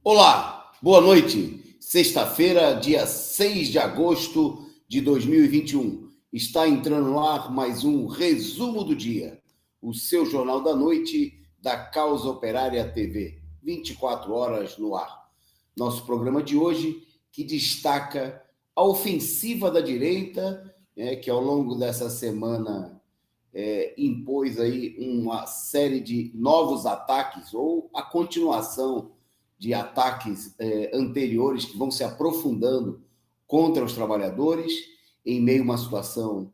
Olá, boa noite. Sexta-feira, dia 6 de agosto de 2021. Está entrando no ar mais um Resumo do Dia, o seu jornal da noite da Causa Operária TV, 24 horas no ar. Nosso programa de hoje que destaca a ofensiva da direita, que ao longo dessa semana impôs aí uma série de novos ataques ou a continuação de ataques anteriores que vão se aprofundando contra os trabalhadores em meio a uma situação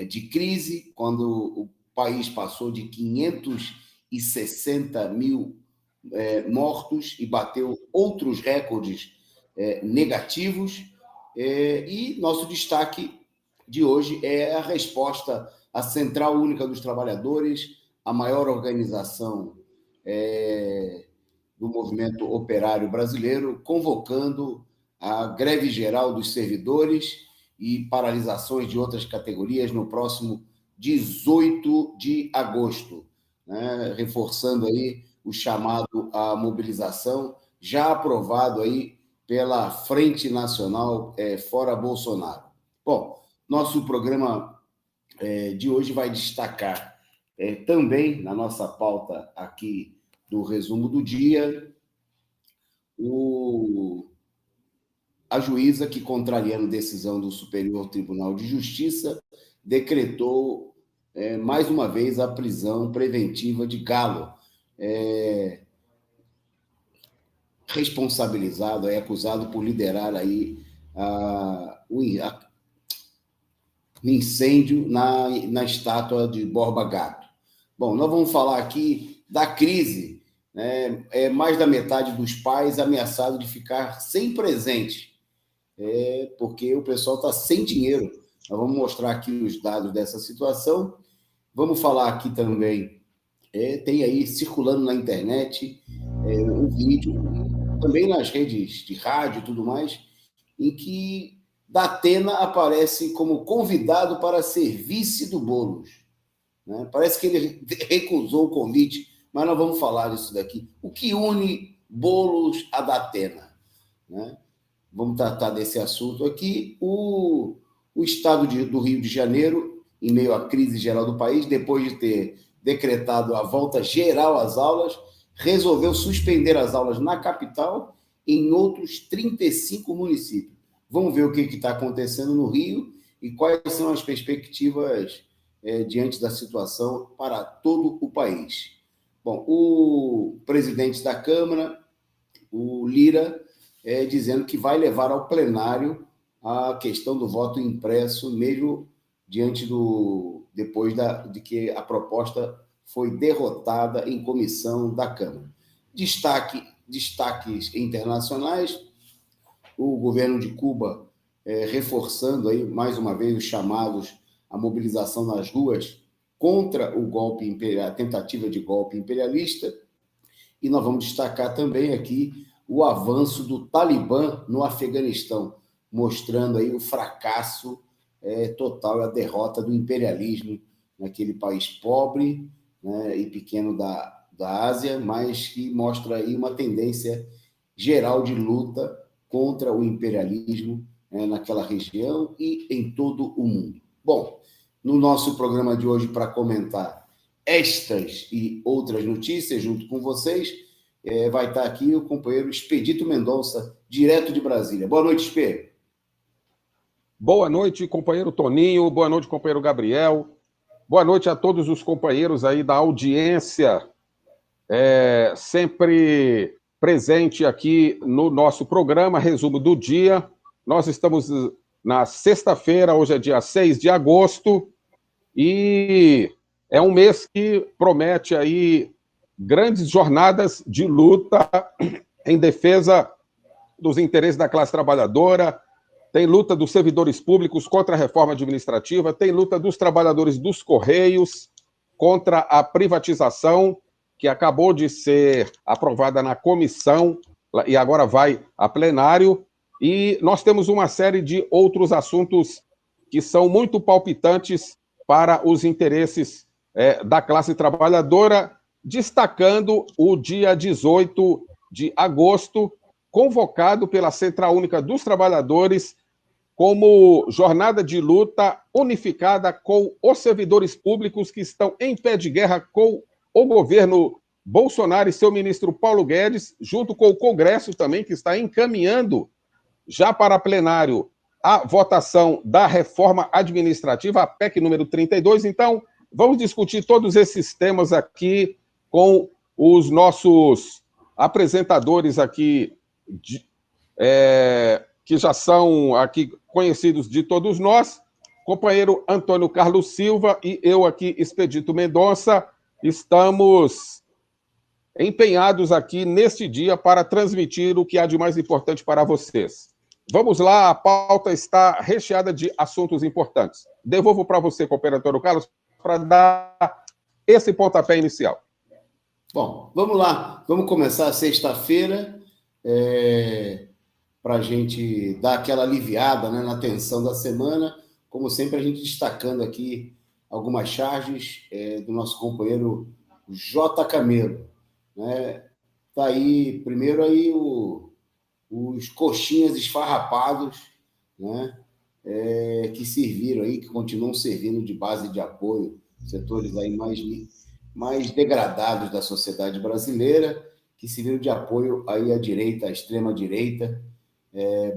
de crise, quando o país passou de 560 mil mortos e bateu outros recordes negativos. E nosso destaque de hoje é a resposta à Central Única dos Trabalhadores, a maior organização do movimento operário brasileiro, convocando a greve geral dos servidores e paralisações de outras categorias no próximo 18 de agosto, né? Reforçando aí o chamado à mobilização, já aprovado aí pela Frente Nacional Fora Bolsonaro. Bom, nosso programa de hoje vai destacar também, na nossa pauta aqui do resumo do dia, a juíza que, contrariando decisão do Superior Tribunal de Justiça, decretou mais uma vez a prisão preventiva de Galo, responsabilizado, acusado por liderar aí o incêndio na estátua de Borba Gato. Bom, nós vamos falar aqui da crise, né? Mais da metade dos pais ameaçados de ficar sem presente, porque o pessoal está sem dinheiro. Nós vamos mostrar aqui os dados dessa situação. Vamos falar aqui também, tem aí circulando na internet um vídeo, também nas redes de rádio e tudo mais, em que Datena aparece como convidado para ser vice do Boulos, né? Parece que ele recusou o convite, mas nós vamos falar disso daqui. O que une Boulos a Datena, né? Vamos tratar desse assunto aqui. O Estado do Rio de Janeiro, em meio à crise geral do país, depois de ter decretado a volta geral às aulas, resolveu suspender as aulas na capital e em outros 35 municípios. Vamos ver o que está acontecendo no Rio e quais são as perspectivas diante da situação para todo o país. Bom, o presidente da Câmara, o Lira, dizendo que vai levar ao plenário a questão do voto impresso, mesmo depois de que a proposta foi derrotada em comissão da Câmara. Destaques internacionais: o governo de Cuba reforçando aí, mais uma vez, os chamados à mobilização nas ruas contra o golpe, a tentativa de golpe imperialista. E nós vamos destacar também aqui o avanço do Talibã no Afeganistão, mostrando aí o fracasso total, a derrota do imperialismo naquele país pobre, né, e pequeno da Ásia, mas que mostra aí uma tendência geral de luta contra o imperialismo naquela região e em todo o mundo. Bom, no nosso programa de hoje, para comentar estas e outras notícias junto com vocês, vai estar aqui o companheiro Expedito Mendonça, direto de Brasília. Boa noite, Expedito. Boa noite, companheiro Toninho. Boa noite, companheiro Gabriel. Boa noite a todos os companheiros aí da audiência, sempre presente aqui no nosso programa Resumo do Dia. Nós estamos na sexta-feira, hoje é dia 6 de agosto, e é um mês que promete aí grandes jornadas de luta em defesa dos interesses da classe trabalhadora. Tem luta dos servidores públicos contra a reforma administrativa, tem luta dos trabalhadores dos Correios contra a privatização, que acabou de ser aprovada na comissão e agora vai a plenário. E nós temos uma série de outros assuntos que são muito palpitantes para os interesses da classe trabalhadora, destacando o dia 18 de agosto, convocado pela Central Única dos Trabalhadores como jornada de luta unificada com os servidores públicos que estão em pé de guerra com o governo Bolsonaro e seu ministro Paulo Guedes, junto com o Congresso também, que está encaminhando já para plenário a votação da reforma administrativa, a PEC número 32. Então, vamos discutir todos esses temas aqui com os nossos apresentadores aqui, que já são aqui conhecidos de todos nós, companheiro Antônio Carlos Silva e eu aqui, Expedito Mendonça, estamos empenhados aqui neste dia para transmitir o que há de mais importante para vocês. Vamos lá, a pauta está recheada de assuntos importantes. Devolvo para você, companheiro Antônio Carlos, para dar esse pontapé inicial. Bom, vamos lá. Vamos começar a sexta-feira, para a gente dar aquela aliviada, né, na tensão da semana. Como sempre, a gente destacando aqui algumas charges do nosso companheiro J. Camelo. Né? Tá aí, primeiro aí os coxinhas esfarrapados, né? Que serviram aí, que continuam servindo de base de apoio, setores aí mais degradados da sociedade brasileira, que serviram de apoio aí à direita, à extrema-direita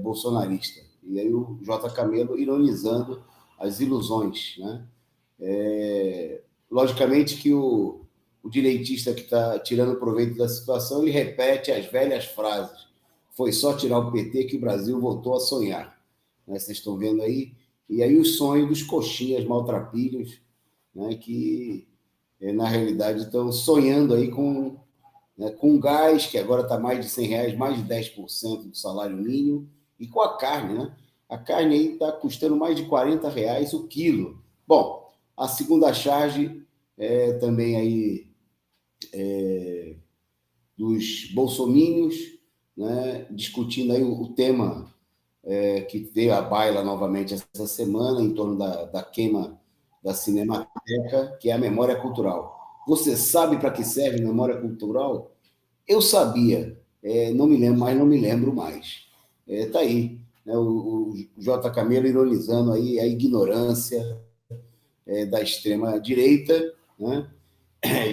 bolsonarista. E aí o J. Camelo ironizando as ilusões, né? Logicamente que o direitista que está tirando proveito da situação, ele repete as velhas frases. Foi só tirar o PT que o Brasil voltou a sonhar. Né? Vocês estão vendo aí? E aí o sonho dos coxinhas maltrapilhos, né? Que, na realidade, estão sonhando aí com gás, que agora está mais de R$100, mais de 10% do salário mínimo, e com a carne, né? A carne aí está custando mais de R$40 o quilo. Bom, a segunda charge também aí dos bolsomínios, né, discutindo aí o tema que veio à baila novamente essa semana, em torno da queima da Cinemateca, que é a memória cultural. Você sabe para que serve memória cultural? Eu sabia, não me lembro, mas não me lembro mais. Tá aí, né, o J. Camelo ironizando aí a ignorância da extrema-direita, né,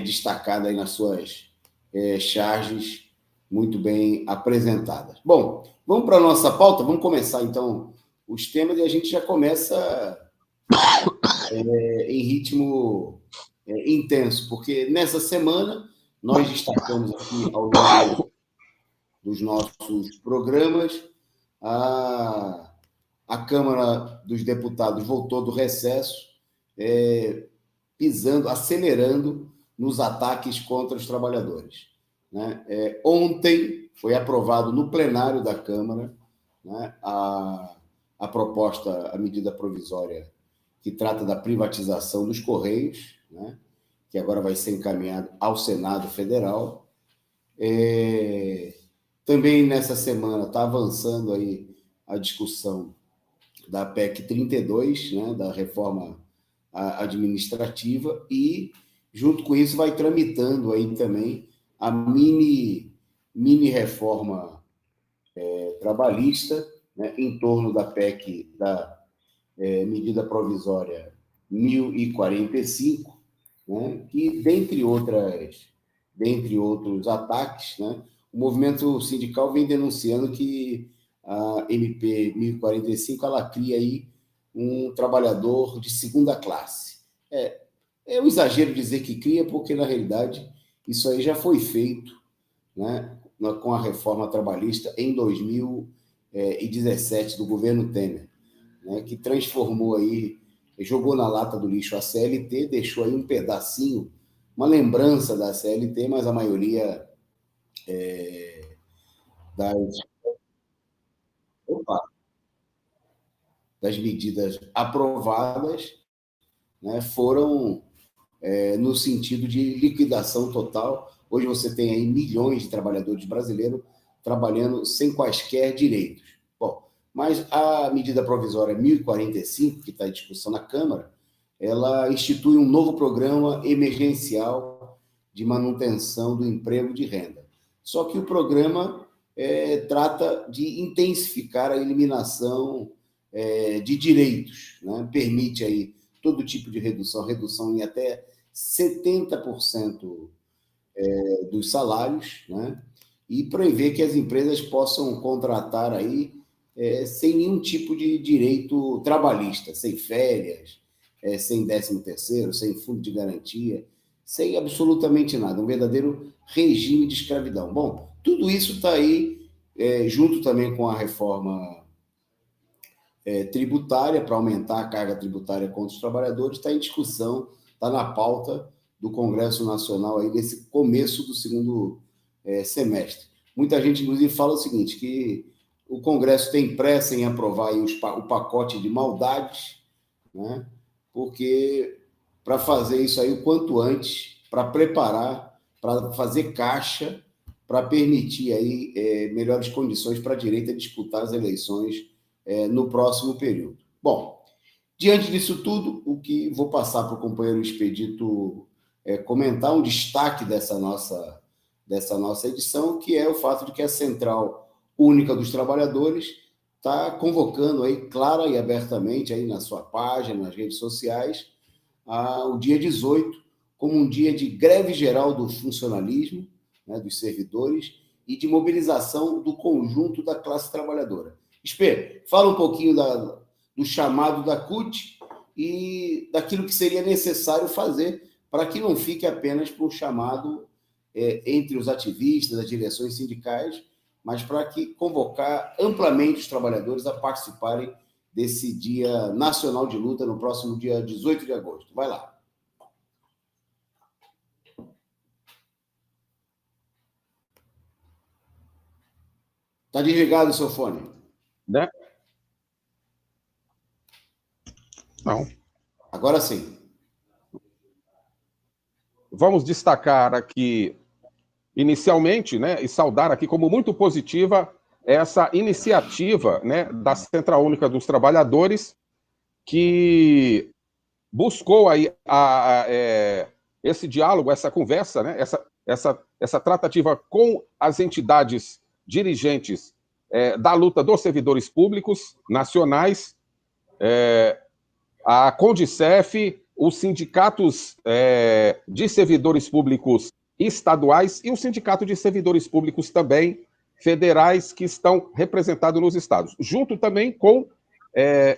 destacada aí nas suas charges muito bem apresentadas. Bom, vamos para a nossa pauta, vamos começar então os temas e a gente já começa em ritmo intenso, porque nessa semana nós destacamos aqui ao longo dos nossos programas a Câmara dos Deputados voltou do recesso, acelerando nos ataques contra os trabalhadores. Né? Ontem foi aprovado no plenário da Câmara, né, a proposta, a medida provisória que trata da privatização dos Correios, né, que agora vai ser encaminhado ao Senado Federal. Também nessa semana está avançando aí a discussão da PEC 32, né, da reforma administrativa, e junto com isso vai tramitando aí também a mini reforma trabalhista, né, em torno da PEC, da medida provisória 1045, né, que, dentre outros ataques, né, o movimento sindical vem denunciando que a MP 1045 ela cria aí um trabalhador de segunda classe. É um exagero dizer que cria, porque, na realidade, isso aí já foi feito, né, com a reforma trabalhista em 2017, do governo Temer, né, que transformou aí, jogou na lata do lixo a CLT, deixou aí um pedacinho, uma lembrança da CLT, mas a maioria das medidas aprovadas, né, foram no sentido de liquidação total. Hoje você tem aí milhões de trabalhadores brasileiros trabalhando sem quaisquer direitos. Bom, mas a medida provisória 1045, que está em discussão na Câmara, ela institui um novo programa emergencial de manutenção do emprego de renda. Só que o programa trata de intensificar a eliminação de direitos, né? Permite aí todo tipo de redução em até 70% dos salários, né? E prevê que as empresas possam contratar aí sem nenhum tipo de direito trabalhista, sem férias, sem 13º, sem fundo de garantia, sem absolutamente nada, um verdadeiro regime de escravidão. Bom, tudo isso está aí, junto também com a reforma tributária, para aumentar a carga tributária contra os trabalhadores, está em discussão, está na pauta do Congresso Nacional aí nesse começo do segundo semestre. Muita gente, inclusive, fala o seguinte, que o Congresso tem pressa em aprovar aí o pacote de maldades, né? Porque para fazer isso aí o quanto antes, para preparar, para fazer caixa, para permitir aí melhores condições para a direita disputar as eleições no próximo período. Bom, diante disso tudo, o que vou passar para o companheiro Expedito comentar, um destaque dessa nossa edição, que é o fato de que a Central Única dos Trabalhadores está convocando aí clara e abertamente aí na sua página, nas redes sociais, o dia 18 como um dia de greve geral do funcionalismo, né, dos servidores, e de mobilização do conjunto da classe trabalhadora. Espê, fala um pouquinho do chamado da CUT e daquilo que seria necessário fazer para que não fique apenas para um chamado entre os ativistas, as direções sindicais, mas para que convocar amplamente os trabalhadores a participarem desse Dia Nacional de Luta no próximo dia 18 de agosto. Vai lá. Está desligado o seu fone. Né? Não. Agora sim. Vamos destacar aqui, inicialmente, né, e saudar aqui como muito positiva essa iniciativa, né, da Central Única dos Trabalhadores, que buscou aí esse diálogo, essa conversa, né, essa tratativa com as entidades dirigentes da luta dos servidores públicos nacionais, a Condicef, os sindicatos de servidores públicos estaduais e o sindicato de servidores públicos também federais que estão representados nos estados, junto também com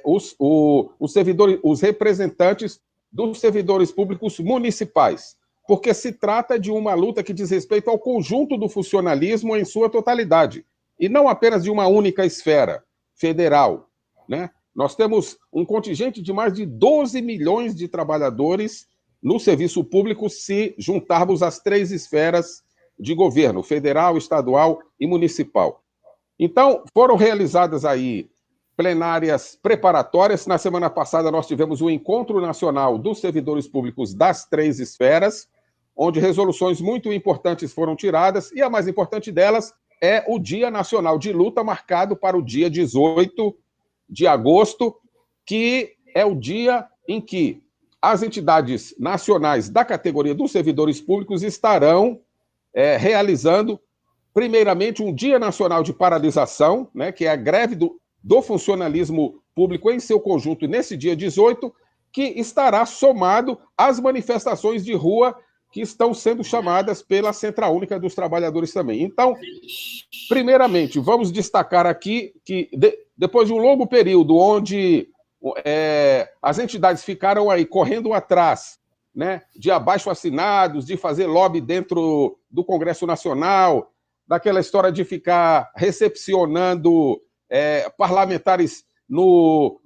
os representantes dos servidores públicos municipais, porque se trata de uma luta que diz respeito ao conjunto do funcionalismo em sua totalidade, e não apenas de uma única esfera federal, né? Nós temos um contingente de mais de 12 milhões de trabalhadores no serviço público, se juntarmos as 3 esferas de governo, federal, estadual e municipal. Então, foram realizadas aí plenárias preparatórias. Na semana passada, nós tivemos o Encontro Nacional dos Servidores Públicos das 3 esferas, onde resoluções muito importantes foram tiradas, e a mais importante delas é o Dia Nacional de Luta, marcado para o dia 18 de agosto, que é o dia em que as entidades nacionais da categoria dos servidores públicos estarão realizando, primeiramente, um Dia Nacional de Paralisação, né, que é a greve do funcionalismo público em seu conjunto, nesse dia 18, que estará somado às manifestações de rua que estão sendo chamadas pela Central Única dos Trabalhadores também. Então, primeiramente, vamos destacar aqui que, depois de um longo período onde as entidades ficaram aí correndo atrás, né, de abaixo-assinados, de fazer lobby dentro do Congresso Nacional, daquela história de ficar recepcionando parlamentares no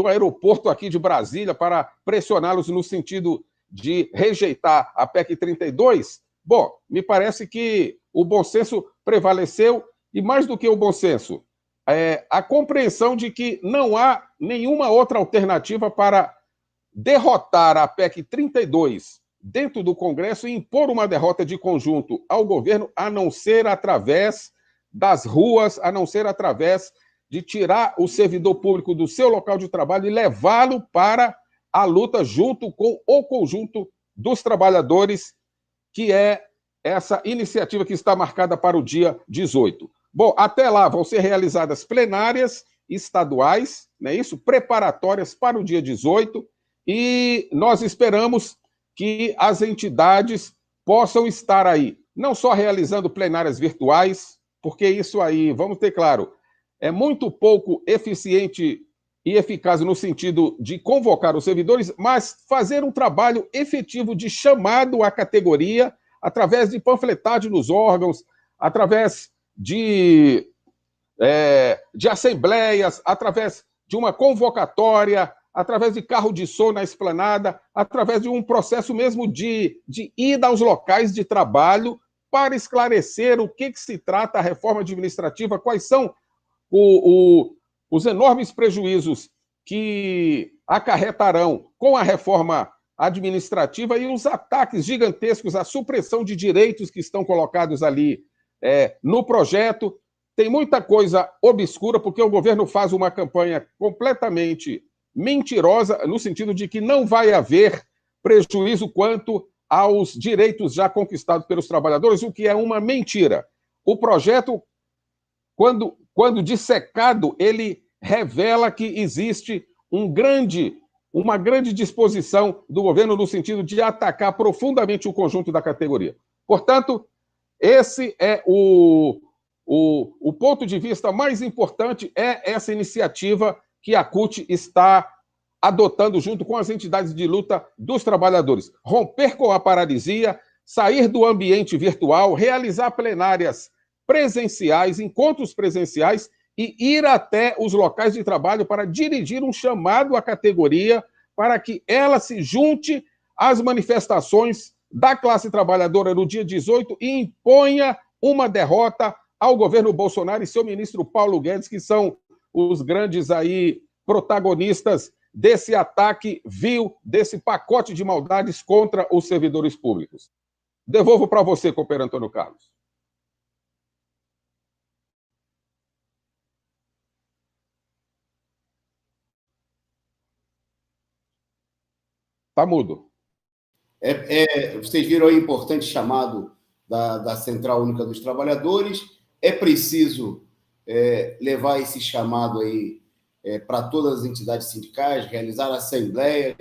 aeroporto aqui de Brasília para pressioná-los no sentido de rejeitar a PEC 32, bom, me parece que o bom senso prevaleceu, e mais do que o bom senso, a compreensão de que não há nenhuma outra alternativa para derrotar a PEC 32 dentro do Congresso e impor uma derrota de conjunto ao governo, a não ser através das ruas, a não ser através de tirar o servidor público do seu local de trabalho e levá-lo para a luta junto com o conjunto dos trabalhadores, que é essa iniciativa que está marcada para o dia 18. Bom, até lá vão ser realizadas plenárias estaduais, não é isso? Preparatórias para o dia 18, e nós esperamos que as entidades possam estar aí, não só realizando plenárias virtuais, porque isso aí, vamos ter claro, é muito pouco eficiente e eficaz no sentido de convocar os servidores, mas fazer um trabalho efetivo de chamado à categoria através de panfletagem nos órgãos, através de assembleias, através de uma convocatória, através de carro de som na esplanada, através de um processo mesmo de ida aos locais de trabalho para esclarecer o que se trata a reforma administrativa, quais são os enormes prejuízos que acarretarão com a reforma administrativa e os ataques gigantescos à supressão de direitos que estão colocados ali no projeto. Tem muita coisa obscura, porque o governo faz uma campanha completamente mentirosa, no sentido de que não vai haver prejuízo quanto aos direitos já conquistados pelos trabalhadores, o que é uma mentira. O projeto, quando dissecado, ele revela que existe uma grande disposição do governo no sentido de atacar profundamente o conjunto da categoria. Portanto, esse é o ponto de vista mais importante, é essa iniciativa que a CUT está adotando junto com as entidades de luta dos trabalhadores. Romper com a paralisia, sair do ambiente virtual, realizar plenárias presenciais, encontros presenciais e ir até os locais de trabalho para dirigir um chamado à categoria para que ela se junte às manifestações da classe trabalhadora no dia 18 e imponha uma derrota ao governo Bolsonaro e seu ministro Paulo Guedes, que são os grandes aí protagonistas desse ataque vil, desse pacote de maldades contra os servidores públicos. Devolvo para você, companheiro Antônio Carlos. Está mudo. Vocês viram aí o importante chamado da Central Única dos Trabalhadores. É preciso levar esse chamado aí para todas as entidades sindicais, realizar assembleias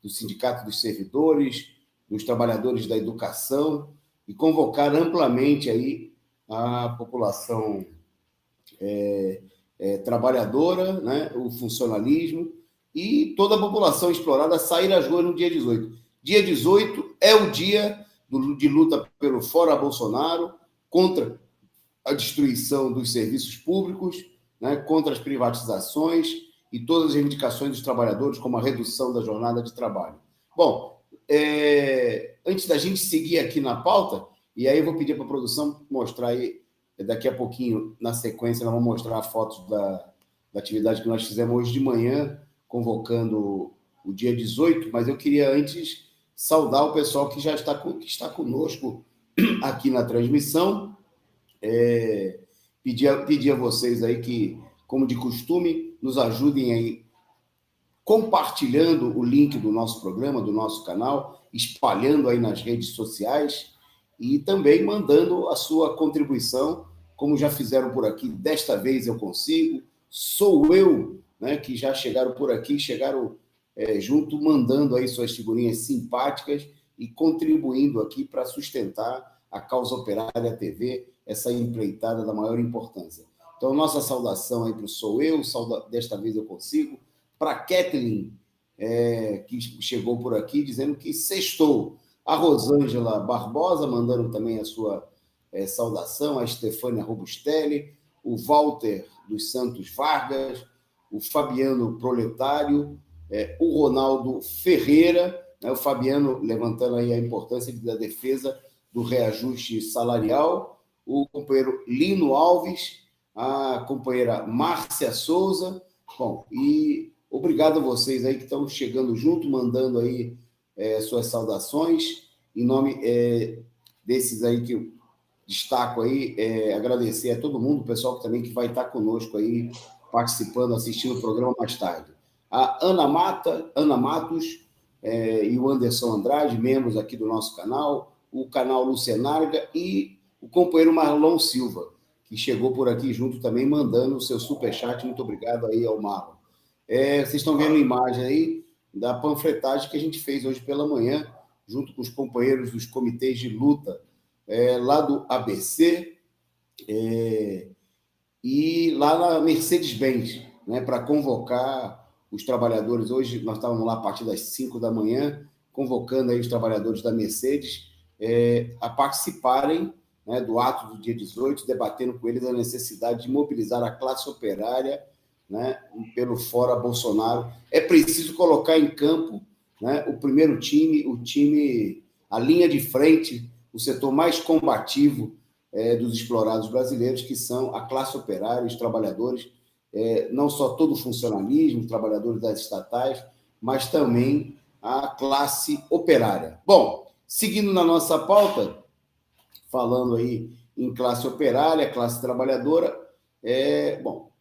do Sindicato dos Servidores, dos Trabalhadores da Educação e convocar amplamente aí a população trabalhadora, né, o funcionalismo e toda a população explorada a sair às ruas no dia 18. Dia 18 é o dia de luta pelo Fora Bolsonaro, contra a destruição dos serviços públicos, né, contra as privatizações e todas as reivindicações dos trabalhadores, como a redução da jornada de trabalho. Bom, antes da gente seguir aqui na pauta, e aí eu vou pedir para a produção mostrar aí, daqui a pouquinho, na sequência, nós vamos mostrar fotos da atividade que nós fizemos hoje de manhã, convocando o dia 18, mas eu queria antes saudar o pessoal que já está conosco aqui na transmissão. Pedir a vocês aí que, como de costume, nos ajudem aí compartilhando o link do nosso programa, do nosso canal, espalhando aí nas redes sociais e também mandando a sua contribuição, como já fizeram por aqui. Desta vez eu consigo, sou eu, né, que já chegaram por aqui, chegaram junto, mandando aí suas figurinhas simpáticas e contribuindo aqui para sustentar a Causa Operária TV, essa empreitada da maior importância. Então, nossa saudação aí para o Sou Eu, desta vez eu consigo, para a Kathleen, que chegou por aqui dizendo que sextou, a Rosângela Barbosa, mandando também a sua saudação, a Estefânia Robustelli, o Walter dos Santos Vargas, o Fabiano Proletário, o Ronaldo Ferreira, né, o Fabiano levantando aí a importância da defesa do reajuste salarial, o companheiro Lino Alves, a companheira Márcia Souza. Bom, e obrigado a vocês aí que estão chegando junto, mandando aí suas saudações. Em nome desses aí que eu destaco aí, agradecer a todo mundo, o pessoal também que vai estar conosco aí, participando, assistindo o programa mais tarde. A Ana Matos e o Anderson Andrade, membros aqui do nosso canal, o canal Lucenarga e o companheiro Marlon Silva, que chegou por aqui junto também, mandando o seu superchat. Muito obrigado aí ao Marlon. Vocês estão vendo a imagem aí da panfletagem que a gente fez hoje pela manhã, junto com os companheiros dos comitês de luta lá do ABC e lá na Mercedes-Benz, né, para convocar os trabalhadores. Hoje nós estávamos lá a partir das 5 da manhã, convocando aí os trabalhadores da Mercedes a participarem, né, do ato do dia 18, debatendo com eles a necessidade de mobilizar a classe operária, né, pelo Fora Bolsonaro. É preciso colocar em campo, né, o primeiro time, a linha de frente, o setor mais combativo dos explorados brasileiros, que são a classe operária, os trabalhadores, não só todo o funcionalismo, os trabalhadores das estatais, mas também a classe operária. Bom, seguindo na nossa pauta, falando aí em classe operária, classe trabalhadora,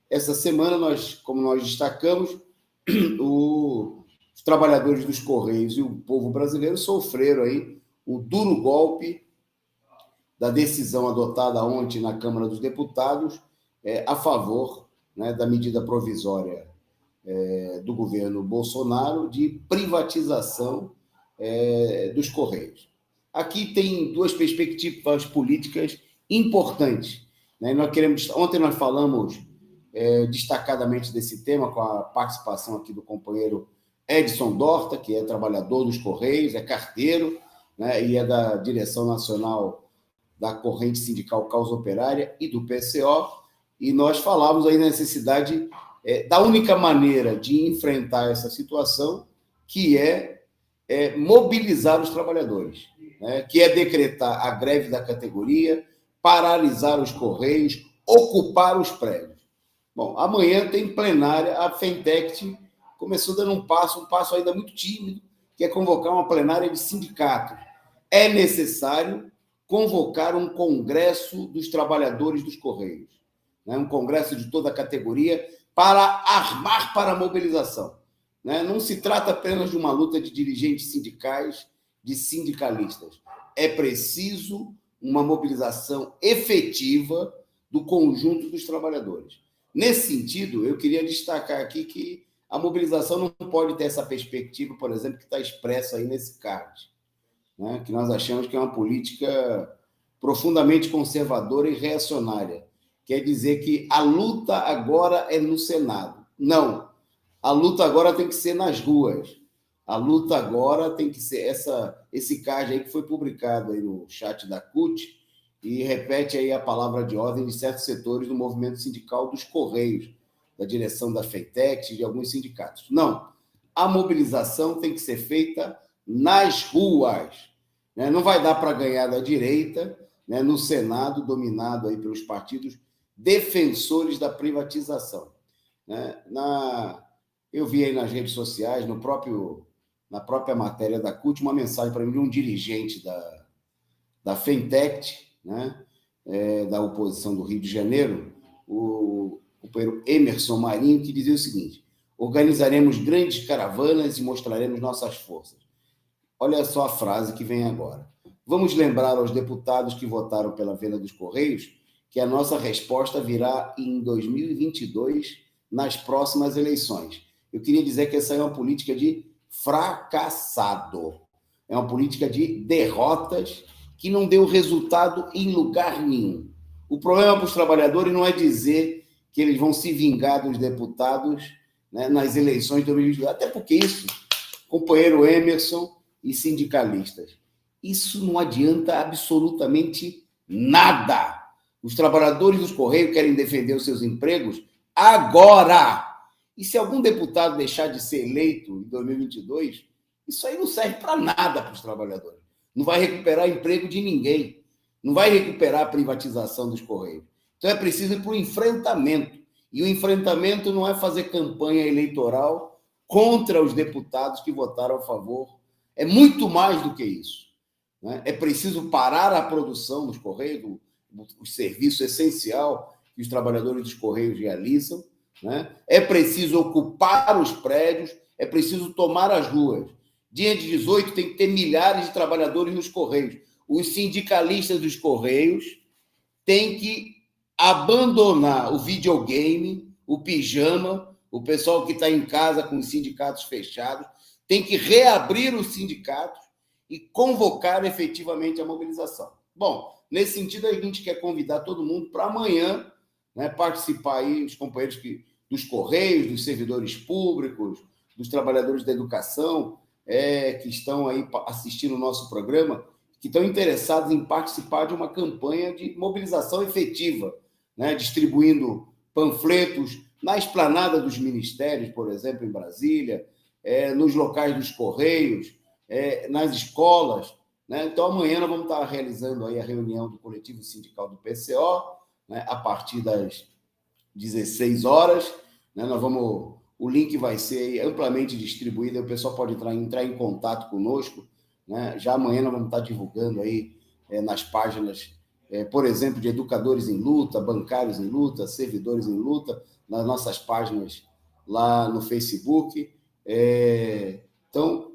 essa semana, como nós destacamos, os trabalhadores dos Correios e o povo brasileiro sofreram aí o duro golpe da decisão adotada ontem na Câmara dos Deputados a favor, né, da medida provisória do governo Bolsonaro de privatização dos Correios. Aqui tem duas perspectivas políticas importantes, né? Ontem nós falamos destacadamente desse tema com a participação aqui do companheiro Edson Dorta, que é trabalhador dos Correios, é carteiro, né, e é da direção nacional da Corrente Sindical Causa Operária e do PCO, e nós falávamos aí na necessidade da única maneira de enfrentar essa situação, que é mobilizar os trabalhadores, né, que é decretar a greve da categoria, paralisar os Correios, ocupar os prédios. Bom, amanhã tem plenária, a Fentect começou dando um passo ainda muito tímido, que é convocar uma plenária de sindicatos. É necessário convocar um congresso dos trabalhadores dos Correios, né? Um congresso de toda a categoria para armar para a mobilização, né? Não se trata apenas de uma luta de dirigentes sindicais, de sindicalistas. É preciso uma mobilização efetiva do conjunto dos trabalhadores. Nesse sentido, eu queria destacar aqui que a mobilização não pode ter essa perspectiva, por exemplo, que está expressa aí nesse card, né, que nós achamos que é uma política profundamente conservadora e reacionária. Quer dizer que a luta agora é no Senado. Não. A luta agora tem que ser nas ruas. A luta agora tem que ser esse card aí que foi publicado aí no chat da CUT e repete aí a palavra de ordem de certos setores do movimento sindical dos Correios, da direção da FETEC, de alguns sindicatos. Não. A mobilização tem que ser feita nas ruas, né? Não vai dar para ganhar da direita, né, no Senado, dominado aí pelos partidos defensores da privatização, né? Eu vi aí nas redes sociais, na própria matéria da CUT, uma mensagem para mim de um dirigente da Fentect, né, da oposição do Rio de Janeiro, o companheiro Emerson Marinho, que dizia o seguinte: organizaremos grandes caravanas e mostraremos nossas forças. Olha só a frase que vem agora. Vamos lembrar aos deputados que votaram pela venda dos Correios que a nossa resposta virá em 2022, nas próximas eleições. Eu queria dizer que essa é uma política de fracassado. É uma política de derrotas que não deu resultado em lugar nenhum. O problema para os trabalhadores não é dizer que eles vão se vingar dos deputados, né, nas eleições de 2022. Até porque isso, companheiro Emerson e sindicalistas, isso não adianta absolutamente nada. Os trabalhadores dos Correios querem defender os seus empregos agora. E se algum deputado deixar de ser eleito em 2022, isso aí não serve para nada para os trabalhadores. Não vai recuperar emprego de ninguém. Não vai recuperar a privatização dos Correios. Então é preciso ir para o enfrentamento. E o enfrentamento não é fazer campanha eleitoral contra os deputados que votaram a favor. É muito mais do que isso, né? É preciso parar a produção dos Correios, o serviço essencial que os trabalhadores dos Correios realizam, né? É preciso ocupar os prédios, é preciso tomar as ruas. Dia de 18 tem que ter milhares de trabalhadores nos Correios. Os sindicalistas dos Correios têm que abandonar o videogame, o pijama, o pessoal que está em casa com os sindicatos fechados, tem que reabrir os sindicatos e convocar efetivamente a mobilização. Bom, nesse sentido, a gente quer convidar todo mundo para amanhã, né, participar aí, os companheiros dos Correios, dos servidores públicos, dos trabalhadores da educação, que estão aí assistindo o nosso programa, que estão interessados em participar de uma campanha de mobilização efetiva, né, distribuindo panfletos na esplanada dos ministérios, por exemplo, em Brasília, nos locais dos Correios, nas escolas, né? Então, amanhã nós vamos estar realizando aí a reunião do coletivo sindical do PCO, né, a partir das 16 horas. Né? O link vai ser amplamente distribuído, o pessoal pode entrar em contato conosco. Né? Já amanhã nós vamos estar divulgando aí nas páginas, por exemplo, de educadores em luta, bancários em luta, servidores em luta, nas nossas páginas lá no Facebook. Então,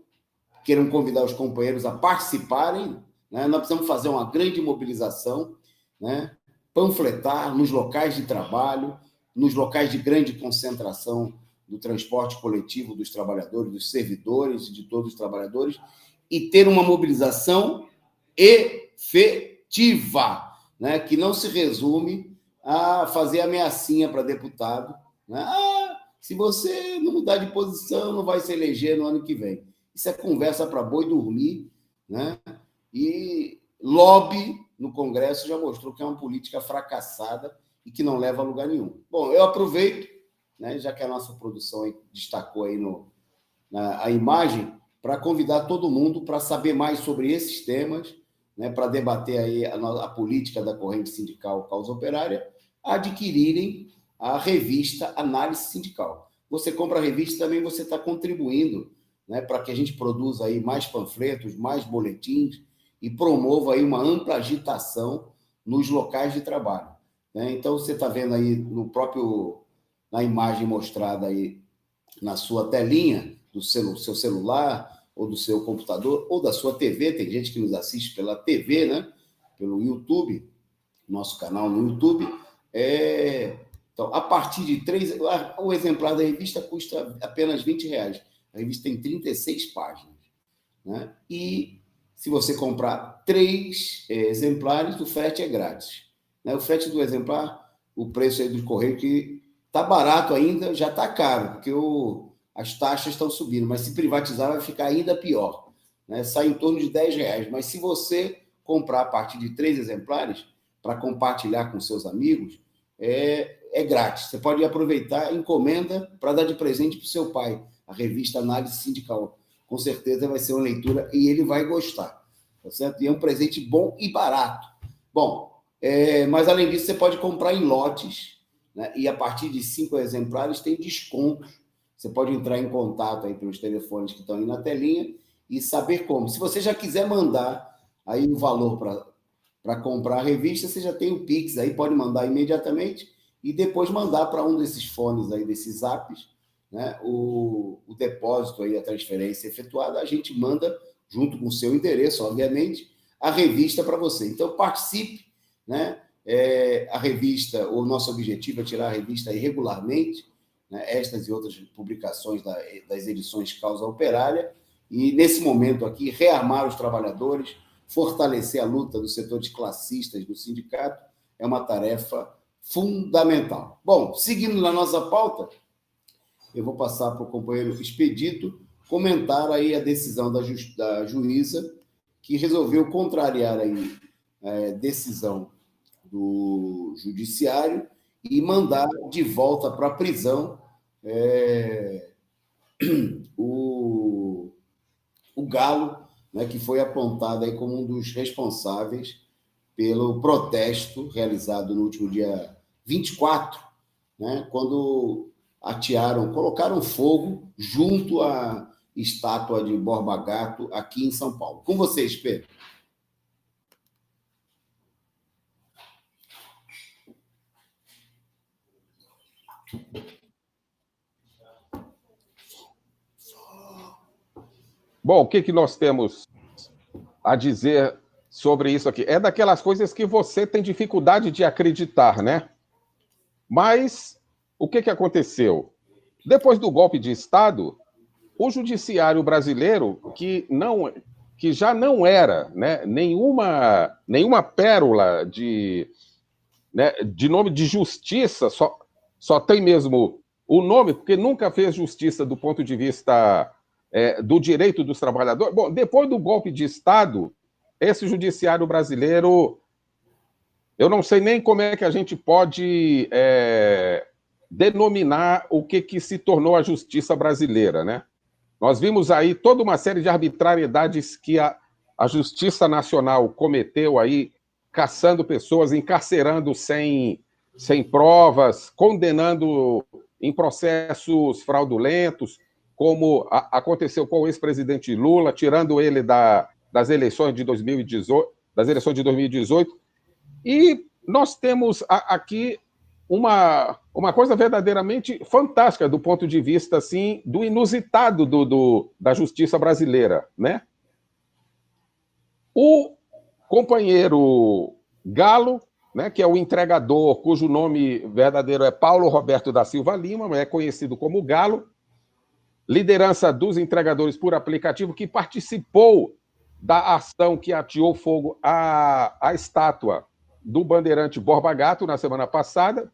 queremos convidar os companheiros a participarem, né? Nós precisamos fazer uma grande mobilização, né? Panfletar nos locais de trabalho, nos locais de grande concentração do transporte coletivo dos trabalhadores, dos servidores e de todos os trabalhadores, e ter uma mobilização efetiva, né? Que não se resume a fazer ameaçinha para deputado, né? Se você não mudar de posição, não vai se eleger no ano que vem. Isso é conversa para boi dormir, né? E lobby no Congresso já mostrou que é uma política fracassada e que não leva a lugar nenhum. Bom, eu aproveito, né, já que a nossa produção aí destacou aí a imagem, para convidar todo mundo para saber mais sobre esses temas, né, para debater aí a política da corrente sindical Causa Operária, a adquirirem a revista Análise Sindical. Você compra a revista, também você está contribuindo, né, para que a gente produza aí mais panfletos, mais boletins e promova aí uma ampla agitação nos locais de trabalho. Né? Então, você está vendo aí na imagem mostrada aí na sua telinha, do seu celular, ou do seu computador, ou da sua TV, tem gente que nos assiste pela TV, né? Pelo YouTube, nosso canal no YouTube. Então, a partir de 3... O exemplar da revista custa apenas R$20. A revista tem 36 páginas. Né? E se você comprar 3 exemplares, o frete é grátis. Né? O frete do exemplar, o preço aí do correio, que está barato ainda, já está caro, porque as taxas estão subindo, mas se privatizar vai ficar ainda pior. Né? Sai em torno de R$10. Mas se você comprar a partir de 3 exemplares, para compartilhar com seus amigos, é grátis. Você pode aproveitar, encomenda para dar de presente para o seu pai, a revista Análise Sindical. Com certeza vai ser uma leitura e ele vai gostar. Tá certo? E é um presente bom e barato. Bom, mas além disso, você pode comprar em lotes, né? E a partir de 5 exemplares tem descontos. Você pode entrar em contato aí pelos telefones que estão aí na telinha e saber como. Se você já quiser mandar aí o valor para comprar a revista, você já tem o Pix aí, pode mandar imediatamente e depois mandar para um desses fones aí, desses apps, né, o depósito aí, a transferência efetuada, a gente manda, junto com o seu endereço, obviamente, a revista para você. Então, participe, né? A revista, o nosso objetivo é tirar a revista aí regularmente, né, estas e outras publicações das edições Causa Operária, e, nesse momento aqui, rearmar os trabalhadores, fortalecer a luta dos setores classistas do sindicato, é uma tarefa fundamental. Bom, seguindo na nossa pauta, eu vou passar para o companheiro Expedito comentar aí a decisão da juíza, que resolveu contrariar aí a decisão do judiciário e mandar de volta para a prisão o Galo, né, que foi apontado aí como um dos responsáveis pelo protesto realizado no último dia 24, né, quando colocaram fogo junto à estátua de Borba Gato aqui em São Paulo. Com vocês, Pedro. Bom, o que nós temos a dizer sobre isso aqui? É daquelas coisas que você tem dificuldade de acreditar, né? Mas o que aconteceu? Depois do golpe de Estado, o judiciário brasileiro, que já não era, né, nenhuma pérola de nome de justiça, só tem mesmo o nome, porque nunca fez justiça do ponto de vista do direito dos trabalhadores. Bom, depois do golpe de Estado, esse judiciário brasileiro, eu não sei nem como é que a gente pode denominar o que se tornou a justiça brasileira, né? Nós vimos aí toda uma série de arbitrariedades que a Justiça Nacional cometeu aí, caçando pessoas, encarcerando sem provas, condenando em processos fraudulentos, como aconteceu com o ex-presidente Lula, tirando ele das eleições de 2018. E nós temos aqui uma coisa verdadeiramente fantástica do ponto de vista assim, do inusitado da justiça brasileira, né? O companheiro Galo, né, que é o entregador, cujo nome verdadeiro é Paulo Roberto da Silva Lima, mas é conhecido como Galo, liderança dos entregadores por aplicativo, que participou da ação que ateou fogo à estátua do bandeirante Borba Gato na semana passada,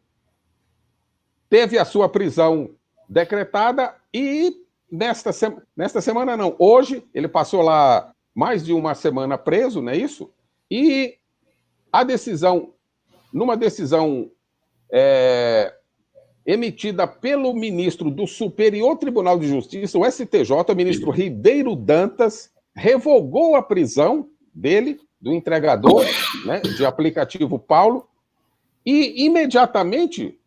teve a sua prisão decretada e nesta semana não, hoje ele passou lá mais de uma semana preso, não é isso? E a decisão, numa decisão emitida pelo ministro do Superior Tribunal de Justiça, o STJ, o ministro Ribeiro Dantas, revogou a prisão dele, do entregador, né, de aplicativo Paulo, e imediatamente,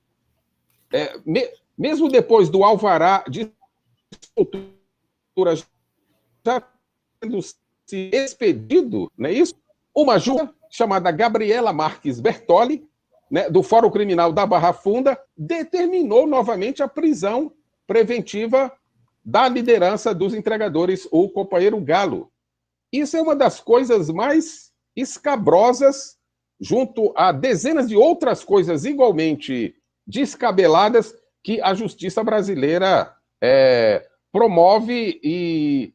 mesmo depois do alvará de soltura já tendo se expedido, não é isso? Uma juíza chamada Gabriela Marques Bertoli, né, do Fórum Criminal da Barra Funda, determinou novamente a prisão preventiva da liderança dos entregadores, o companheiro Galo. Isso é uma das coisas mais escabrosas, junto a dezenas de outras coisas igualmente descabeladas, que a justiça brasileira promove e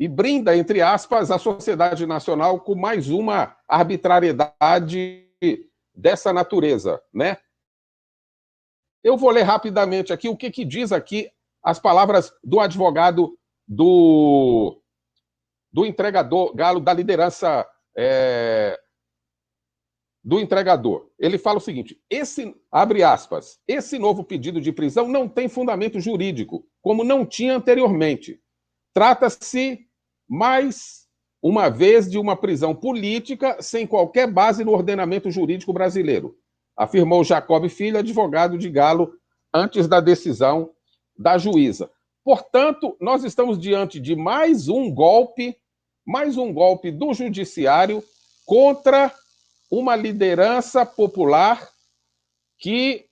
brinda, entre aspas, a sociedade nacional com mais uma arbitrariedade dessa natureza, né? Eu vou ler rapidamente aqui o que diz aqui as palavras do advogado do entregador, Galo, da liderança do entregador. Ele fala o seguinte, abre aspas, esse novo pedido de prisão não tem fundamento jurídico, como não tinha anteriormente. Trata-se, mais uma vez, de uma prisão política sem qualquer base no ordenamento jurídico brasileiro, afirmou Jacob Filho, advogado de Galo, antes da decisão da juíza. Portanto, nós estamos diante de mais um golpe do judiciário contra uma liderança popular que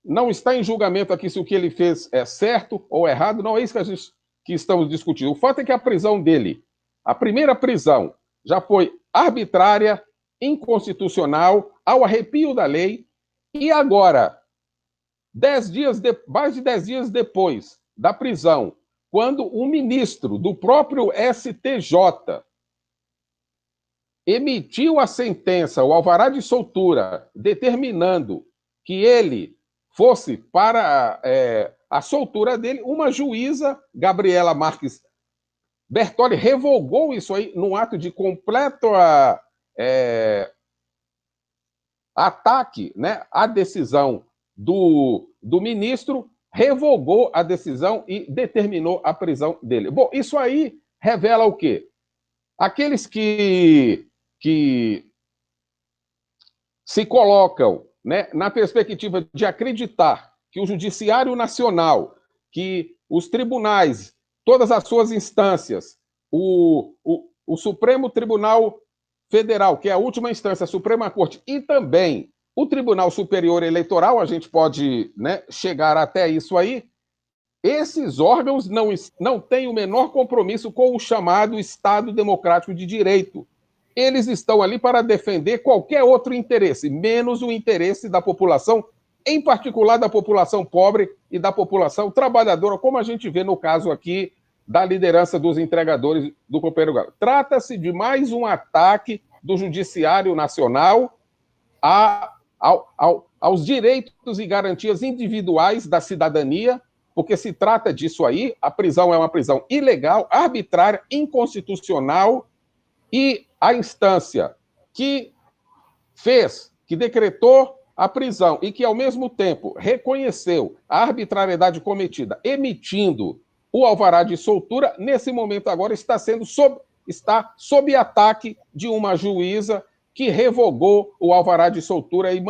não está em julgamento aqui se o que ele fez é certo ou errado, não é isso que estamos discutindo. O fato é que a prisão dele, a primeira prisão, já foi arbitrária, inconstitucional, ao arrepio da lei, e agora, mais de 10 dias depois da prisão, quando o ministro do próprio STJ emitiu a sentença, o alvará de soltura, determinando que ele fosse para a soltura dele, uma juíza, Gabriela Marques Bertoli, revogou isso aí num ato de completo ataque, né, à decisão do ministro, revogou a decisão e determinou a prisão dele. Bom, isso aí revela o quê? Aqueles que se colocam, né, na perspectiva de acreditar que o Judiciário Nacional, que os tribunais, todas as suas instâncias, o Supremo Tribunal Federal, que é a última instância, a Suprema Corte, e também o Tribunal Superior Eleitoral, a gente pode, né, chegar até isso aí, esses órgãos não têm o menor compromisso com o chamado Estado Democrático de Direito. Eles estão ali para defender qualquer outro interesse, menos o interesse da população, em particular da população pobre e da população trabalhadora, como a gente vê no caso aqui da liderança dos entregadores do companheiro Galo. Trata-se de mais um ataque do Judiciário Nacional aos direitos e garantias individuais da cidadania, porque se trata disso aí, a prisão é uma prisão ilegal, arbitrária, inconstitucional, e a instância que decretou a prisão e que, ao mesmo tempo, reconheceu a arbitrariedade cometida, emitindo o alvará de soltura, nesse momento agora está sob ataque de uma juíza que revogou o alvará de soltura e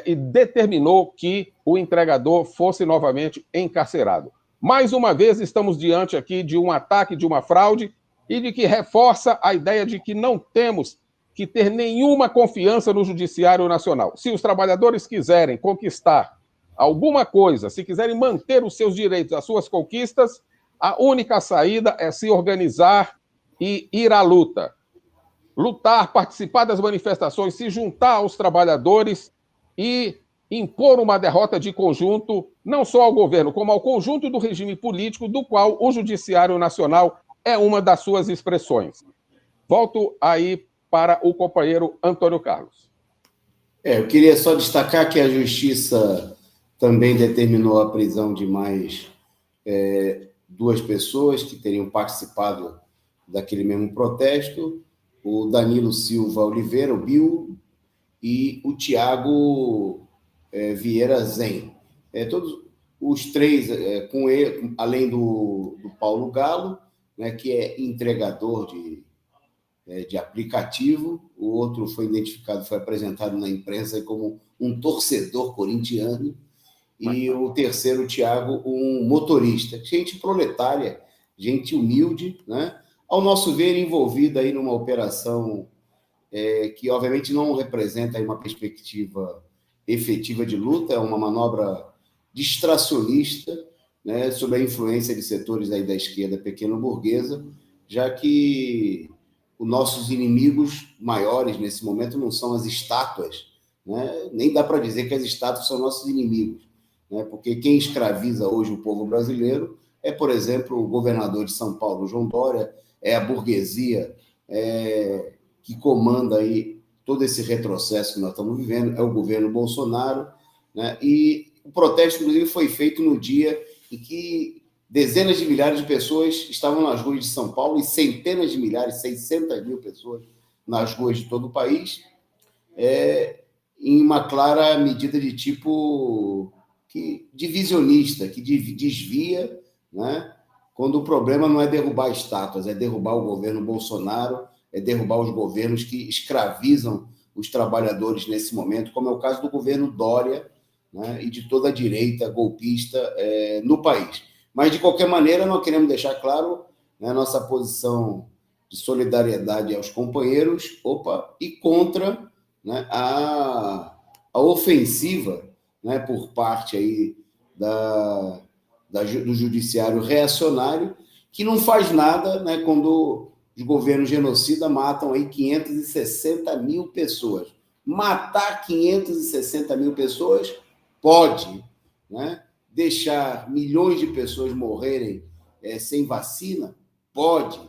e determinou que o entregador fosse novamente encarcerado. Mais uma vez, estamos diante aqui de um ataque, de uma fraude, e de que reforça a ideia de que não temos que ter nenhuma confiança no Judiciário Nacional. Se os trabalhadores quiserem conquistar alguma coisa, se quiserem manter os seus direitos, as suas conquistas, a única saída é se organizar e ir à luta. Lutar, participar das manifestações, se juntar aos trabalhadores e impor uma derrota de conjunto, não só ao governo, como ao conjunto do regime político, do qual o Judiciário Nacional é uma das suas expressões. Volto aí para o companheiro Antônio Carlos. Eu queria só destacar que a Justiça também determinou a prisão de mais 2 pessoas que teriam participado daquele mesmo protesto, o Danilo Silva Oliveira, o Bill, e o Tiago Vieira Zen. Todos os 3, com ele, além do Paulo Galo, né, que é entregador de aplicativo, o outro foi identificado, foi apresentado na imprensa como um torcedor corintiano, e o terceiro, o Tiago, um motorista, gente proletária, gente humilde, né? Ao nosso ver, envolvida aí numa operação que, obviamente, não representa aí uma perspectiva efetiva de luta, é uma manobra distracionista, né, sob a influência de setores aí da esquerda pequeno-burguesa, já que os nossos inimigos maiores nesse momento não são as estátuas, né? Nem dá para dizer que as estátuas são nossos inimigos, né? Porque quem escraviza hoje o povo brasileiro é, por exemplo, o governador de São Paulo, João Dória, é a burguesia que comanda aí todo esse retrocesso que nós estamos vivendo, é o governo Bolsonaro, né? E o protesto, inclusive, foi feito no dia em que dezenas de milhares de pessoas estavam nas ruas de São Paulo e centenas de milhares, 600 mil pessoas nas ruas de todo o país, em uma clara medida de tipo divisionista, que desvia, né? Quando o problema não é derrubar estátuas, é derrubar o governo Bolsonaro, é derrubar os governos que escravizam os trabalhadores nesse momento, como é o caso do governo Dória, né, e de toda a direita golpista no país. Mas, de qualquer maneira, nós queremos deixar claro, né, nossa posição de solidariedade aos companheiros e contra, né, a ofensiva, né, por parte aí do judiciário reacionário, que não faz nada, né, quando os governos genocidas matam aí 560 mil pessoas. Matar 560 mil pessoas pode, né? Deixar milhões de pessoas morrerem sem vacina? Pode.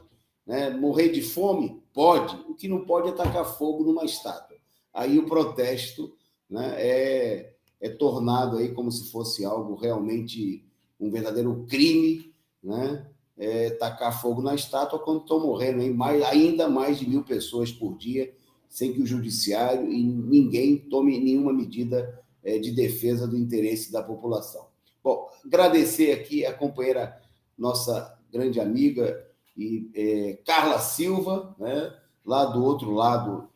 Né? Morrer de fome? Pode. O que não pode é tacar fogo numa estátua. Aí o protesto, né, é tornado aí como se fosse algo realmente um verdadeiro crime, né? Tacar fogo na estátua quando estão morrendo aí ainda mais de 1.000 pessoas por dia, sem que o judiciário e ninguém tome nenhuma medida de defesa do interesse da população. Bom, agradecer aqui a companheira, nossa grande amiga, Carla Silva, né, lá do outro lado,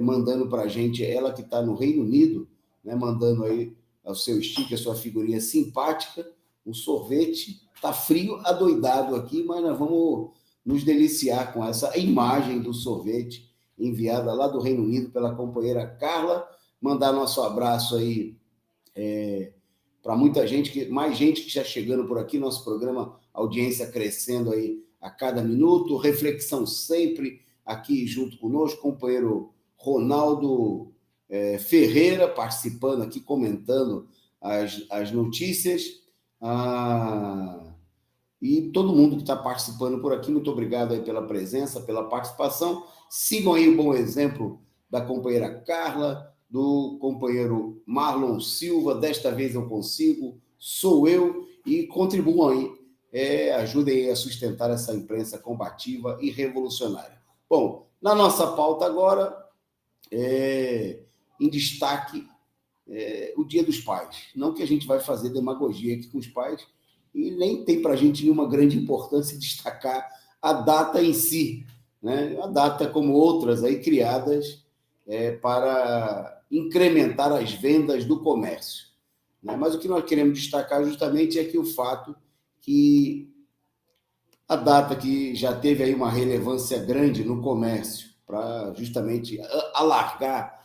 mandando para a gente, ela que está no Reino Unido, né, mandando aí o seu sticker, a sua figurinha simpática, um sorvete. Está frio, adoidado aqui, mas nós vamos nos deliciar com essa imagem do sorvete enviada lá do Reino Unido pela companheira Carla. Mandar nosso abraço aí para muita gente, mais gente que está chegando por aqui, nosso programa, audiência crescendo aí a cada minuto, reflexão sempre aqui junto conosco, companheiro Ronaldo Ferreira participando aqui, comentando as notícias. E todo mundo que está participando por aqui, muito obrigado aí pela presença, pela participação. Sigam aí o bom exemplo da companheira Carla, do companheiro Marlon Silva. Desta vez eu consigo, sou eu, e contribuam aí, ajudem a sustentar essa imprensa combativa e revolucionária. Bom, na nossa pauta agora, em destaque, o Dia dos Pais. Não que a gente vai fazer demagogia aqui com os pais, e nem tem para a gente nenhuma grande importância destacar a data em si, né? A data como outras aí criadas para incrementar as vendas do comércio, né? Mas o que nós queremos destacar justamente é que o fato que a data que já teve aí uma relevância grande no comércio para justamente alavancar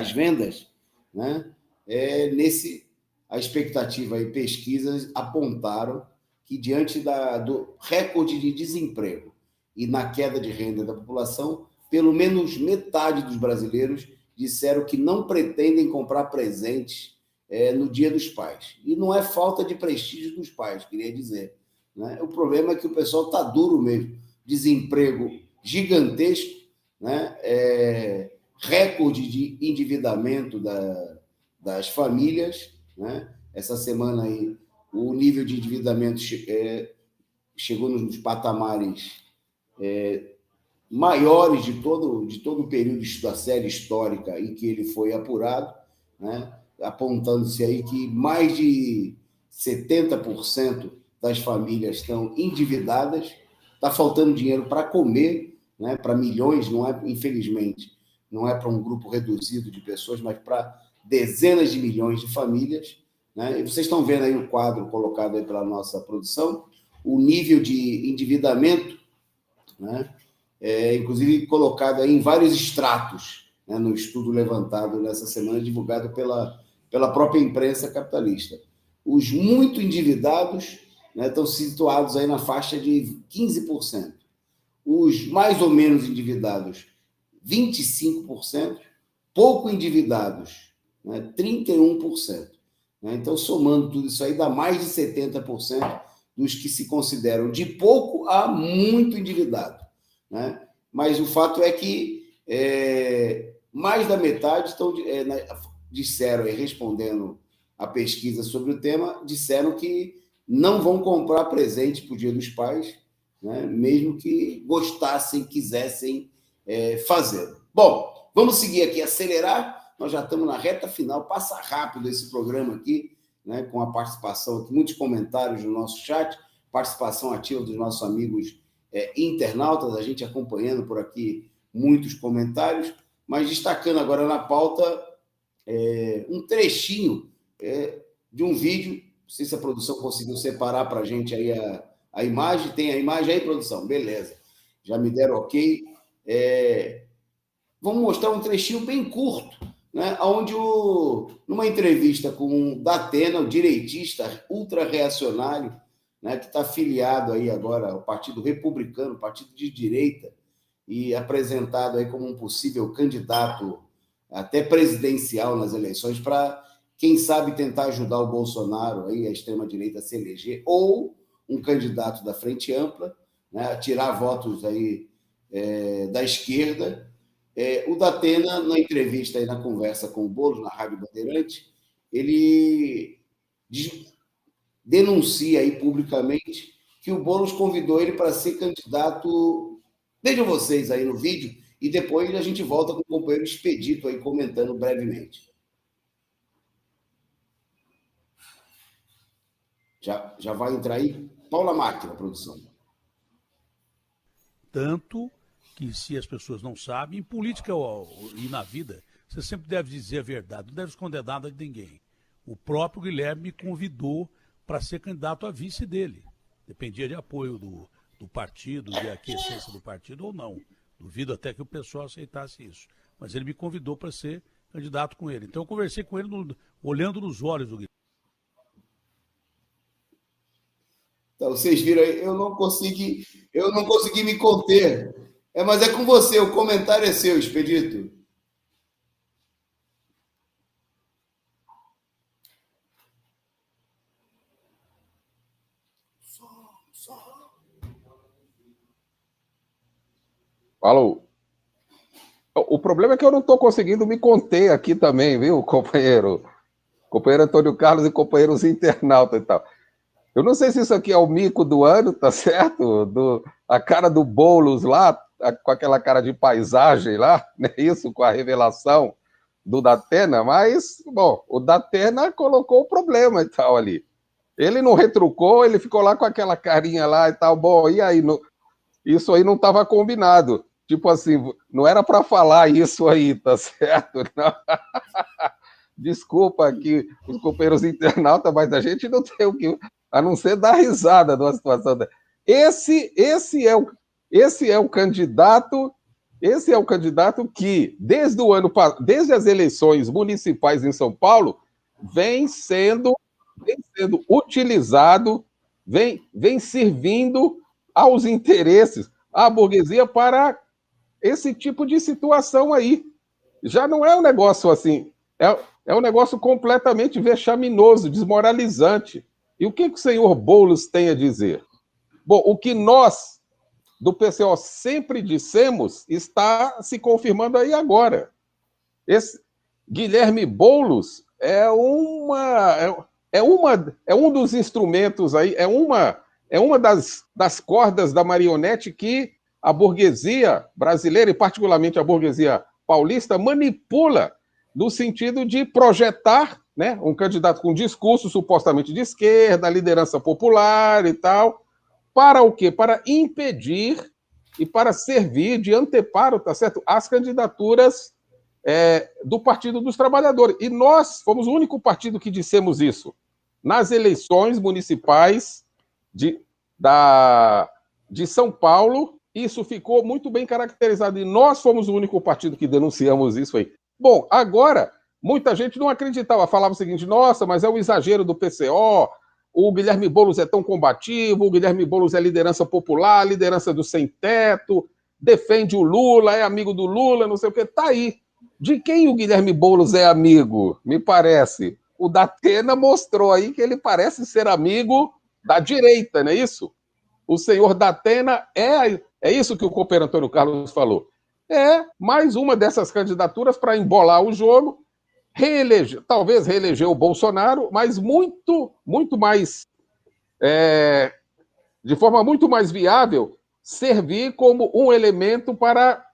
as vendas, né? A expectativa e pesquisas apontaram que, diante do recorde de desemprego e na queda de renda da população, pelo menos metade dos brasileiros disseram que não pretendem comprar presentes no Dia dos Pais. E não é falta de prestígio dos pais, queria dizer, né? O problema é que o pessoal está duro mesmo. Desemprego gigantesco, né? Recorde de endividamento das famílias, né? Essa semana aí, o nível de endividamento chegou nos patamares maiores de todo o período da série histórica em que ele foi apurado, né? Apontando-se aí que mais de 70% das famílias estão endividadas, está faltando dinheiro para comer, né? Para milhões, não é, infelizmente, não é para um grupo reduzido de pessoas, mas para dezenas de milhões de famílias, né? E vocês estão vendo aí o quadro colocado aí pela nossa produção, o nível de endividamento, né? Inclusive colocado aí em vários estratos, né? No estudo levantado nessa semana, divulgado pela própria imprensa capitalista. Os muito endividados, né, estão situados aí na faixa de 15%. Os mais ou menos endividados, 25%. Pouco endividados, né, 31%. Né? Então, somando tudo isso aí, dá mais de 70% dos que se consideram de pouco a muito endividado, né? Mas o fato é que mais da metade disseram, respondendo a pesquisa sobre o tema, disseram que não vão comprar presente para o Dia dos Pais, né? Mesmo que gostassem, quisessem fazer. Bom, vamos seguir aqui, acelerar. Nós já estamos na reta final, passa rápido esse programa aqui, né? Com a participação aqui, muitos comentários no nosso chat, participação ativa dos nossos amigos internautas, a gente acompanhando por aqui muitos comentários, mas destacando agora na pauta um trechinho de um vídeo. Não sei se a produção conseguiu separar para a gente aí a imagem. Tem a imagem aí, produção? Beleza. Já me deram ok. Vamos mostrar um trechinho bem curto, né? Onde numa entrevista com o Datena, o direitista ultra-reacionário, né, que está afiliado aí agora ao Partido Republicano, partido de direita, e apresentado aí como um possível candidato até presidencial nas eleições para, quem sabe, tentar ajudar o Bolsonaro, aí, a extrema-direita, a se eleger, ou um candidato da Frente Ampla, né, a tirar votos aí, da esquerda. O Datena, na entrevista, aí, na conversa com o Boulos, na Rádio Bandeirante, ele denuncia aí publicamente que o Boulos convidou ele para ser candidato. Vejam vocês aí no vídeo, e depois a gente volta com o companheiro Expedito aí comentando brevemente. Já vai entrar aí? Paula Máquina, produção. Tanto que, se as pessoas não sabem, em política e na vida, você sempre deve dizer a verdade, não deve esconder nada de ninguém. O próprio Guilherme me convidou para ser candidato a vice dele. Dependia de apoio do partido, de aquiescência do partido ou não. Duvido até que o pessoal aceitasse isso. Mas ele me convidou para ser candidato com ele. Então eu conversei com ele olhando nos olhos do Guilherme. Então, vocês viram aí, eu não consegui me conter. Mas é com você, o comentário é seu, Expedito. Falou. O problema é que eu não estou conseguindo me conter aqui também, viu, companheiro? Companheiro Antônio Carlos e companheiros internautas e tal. Eu não sei se isso aqui é o mico do ano, tá certo? A cara do Boulos lá, com aquela cara de paisagem lá, né? Isso, com a revelação do Datena, mas, bom, o Datena colocou o problema e tal ali. Ele não retrucou, ele ficou lá com aquela carinha lá e tal. Bom, e aí? Isso aí não estava combinado. Tipo assim, não era para falar isso aí, tá certo? Não. Desculpa aqui os companheiros internautas, mas a gente não tem o que, a não ser dar risada numa situação dessa. Esse é o candidato que, desde as eleições municipais em São Paulo, vem sendo utilizado, vem servindo aos interesses, à burguesia para esse tipo de situação aí. Já não é um negócio assim, é um negócio completamente vexaminoso, desmoralizante. E o que o senhor Boulos tem a dizer? Bom, o que nós, do PCO, sempre dissemos, está se confirmando aí agora. Esse Guilherme Boulos é um dos instrumentos aí, é uma das cordas da marionete que a burguesia brasileira, e particularmente a burguesia paulista, manipula no sentido de projetar, né, um candidato com discurso supostamente de esquerda, liderança popular e tal, para o quê? Para impedir e para servir de anteparo, tá certo? Às candidaturas do Partido dos Trabalhadores. E nós fomos o único partido que dissemos isso. Nas eleições municipais de São Paulo, isso ficou muito bem caracterizado. E nós fomos o único partido que denunciamos isso aí. Bom, agora, muita gente não acreditava. Falava o seguinte, nossa, mas é um exagero do PCO, o Guilherme Boulos é tão combativo, o Guilherme Boulos é liderança popular, liderança do sem-teto, defende o Lula, é amigo do Lula, não sei o quê. Tá aí. De quem o Guilherme Boulos é amigo? Me parece. O Datena mostrou aí que ele parece ser amigo da direita, não é isso? O senhor Datena é isso que o companheiro Antônio Carlos falou. É mais uma dessas candidaturas para embolar o jogo, talvez reeleger o Bolsonaro, mas muito mais, de forma muito mais viável, servir como um elemento para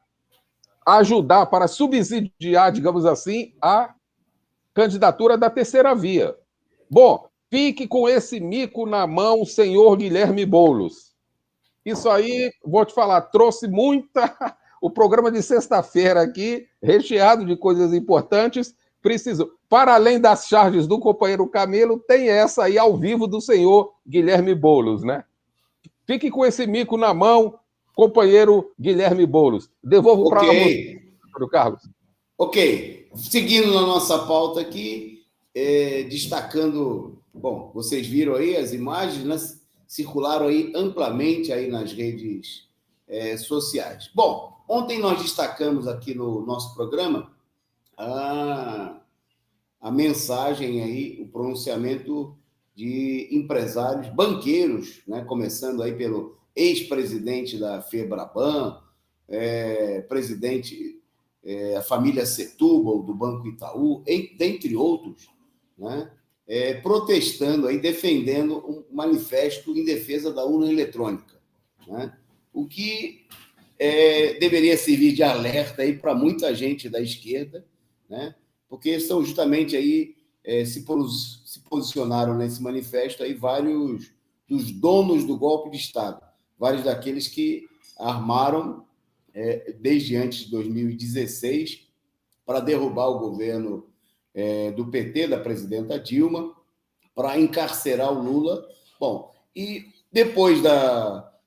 ajudar, para subsidiar, digamos assim, a candidatura da terceira via. Bom, fique com esse mico na mão, senhor Guilherme Boulos. Isso aí, vou te falar, trouxe muita... O programa de sexta-feira aqui, recheado de coisas importantes, precisou. Para além das charges do companheiro Camilo, tem essa aí ao vivo do senhor Guilherme Boulos, né? Fique com esse mico na mão, companheiro Guilherme Boulos. Devolvo para você, Carlos. Ok. Seguindo na nossa pauta aqui, destacando... Bom, vocês viram aí as imagens, né? Circularam aí amplamente aí nas redes sociais. Bom, ontem nós destacamos aqui no nosso programa a mensagem aí, o pronunciamento de empresários, banqueiros, né? Começando aí pelo ex-presidente da FEBRABAN, presidente a família Setúbal, do Banco Itaú, dentre outros, né? Protestando aí, defendendo um manifesto em defesa da urna eletrônica, né? O que deveria servir de alerta aí para muita gente da esquerda, né? Porque são justamente aí se posicionaram nesse manifesto aí vários dos donos do golpe de Estado, vários daqueles que armaram desde antes de 2016 para derrubar o governo do PT, da presidenta Dilma, para encarcerar o Lula. Bom, e depois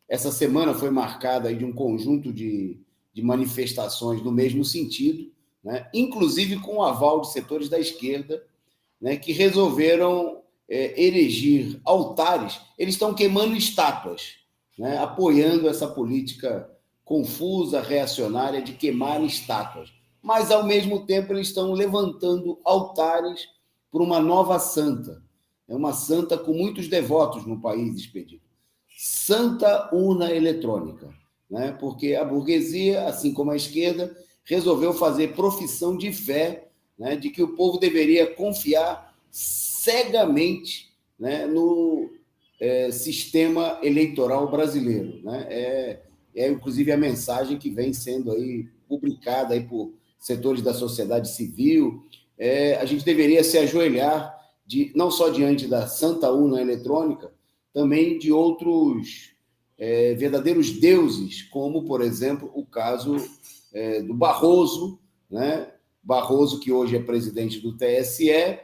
essa semana foi marcada aí de um conjunto de manifestações no mesmo sentido, né? Inclusive com o aval de setores da esquerda, né? Que resolveram erigir altares. Eles estão queimando estátuas, né? Apoiando essa política confusa, reacionária de queimar estátuas. Mas, ao mesmo tempo, eles estão levantando altares para uma nova santa. É uma santa com muitos devotos no país, Expedito. Santa Urna Eletrônica, né? Porque a burguesia, assim como a esquerda, resolveu fazer profissão de fé, né, de que o povo deveria confiar cegamente, né, no sistema eleitoral brasileiro, né? Inclusive a mensagem que vem sendo aí publicada aí por setores da sociedade civil. A gente deveria se ajoelhar não só diante da Santa Urna Eletrônica, também de outros verdadeiros deuses, como, por exemplo, o caso do Barroso, né? Barroso, que hoje é presidente do TSE,